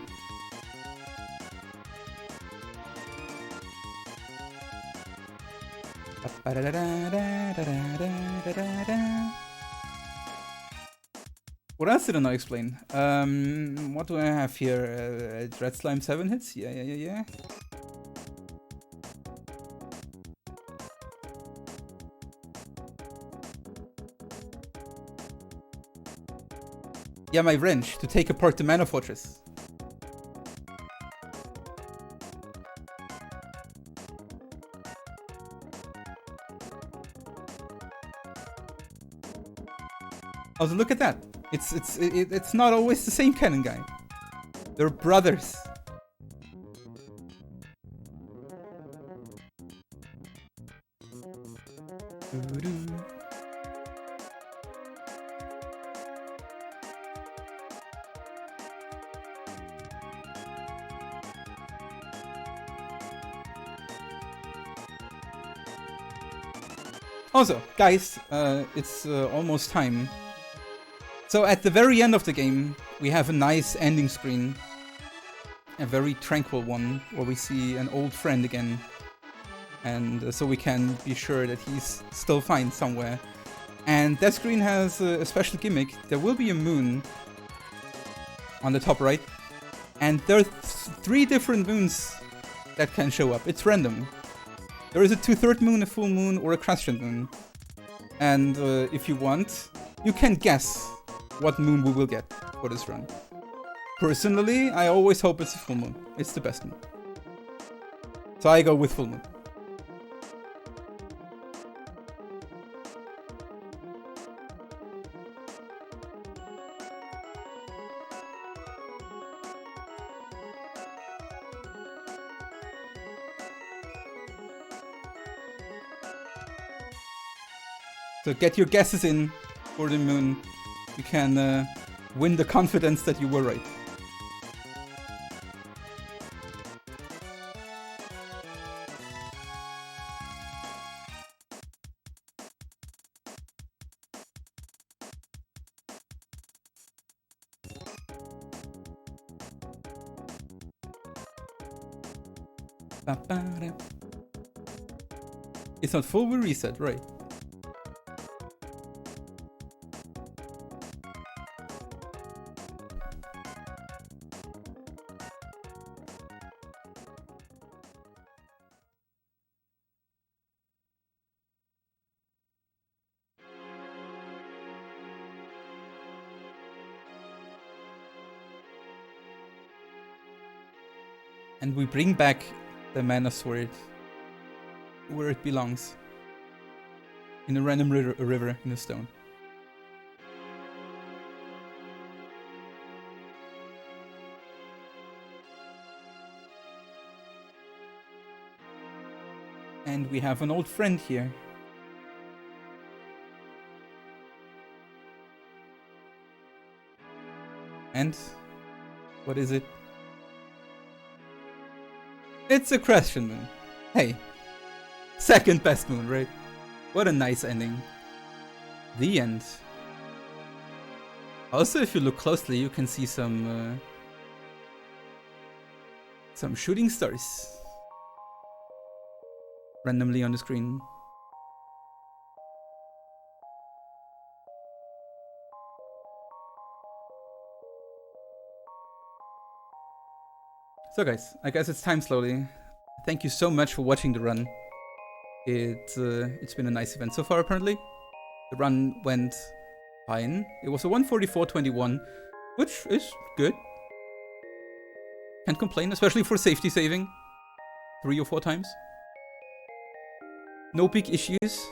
What else did I not explain? What do I have here? Dread Slime 7 hits? Yeah. Yeah, my wrench to take apart the Mana Fortress. Also, look at that. It's not always the same cannon guy. They're brothers. Also, guys, it's almost time. So at the very end of the game, we have a nice ending screen. A very tranquil one, where we see an old friend again. And so we can be sure that he's still fine somewhere. And that screen has a special gimmick. There will be a moon on the top right. And there are 3 different moons that can show up. It's random. There is a 2/3 moon, a full moon, or a crescent moon. And if you want, you can guess what moon we will get for this run. Personally, I always hope it's a full moon. It's the best moon. So I go with full moon. So get your guesses in for the moon. You can win the confidence that you were right. It's not full, we reset, right? And we bring back the Mana Sword where it belongs. In a random river in the stone. And we have an old friend here. And what is it? It's a crescent moon. Hey, second best moon, right? What a nice ending. The end. Also, if you look closely, you can see some shooting stars randomly on the screen. So guys, I guess it's time slowly. Thank you so much for watching the run. It's been a nice event so far, apparently. The run went fine. It was a 144.21, which is good. Can't complain, especially for safety saving 3 or 4 times. No big issues.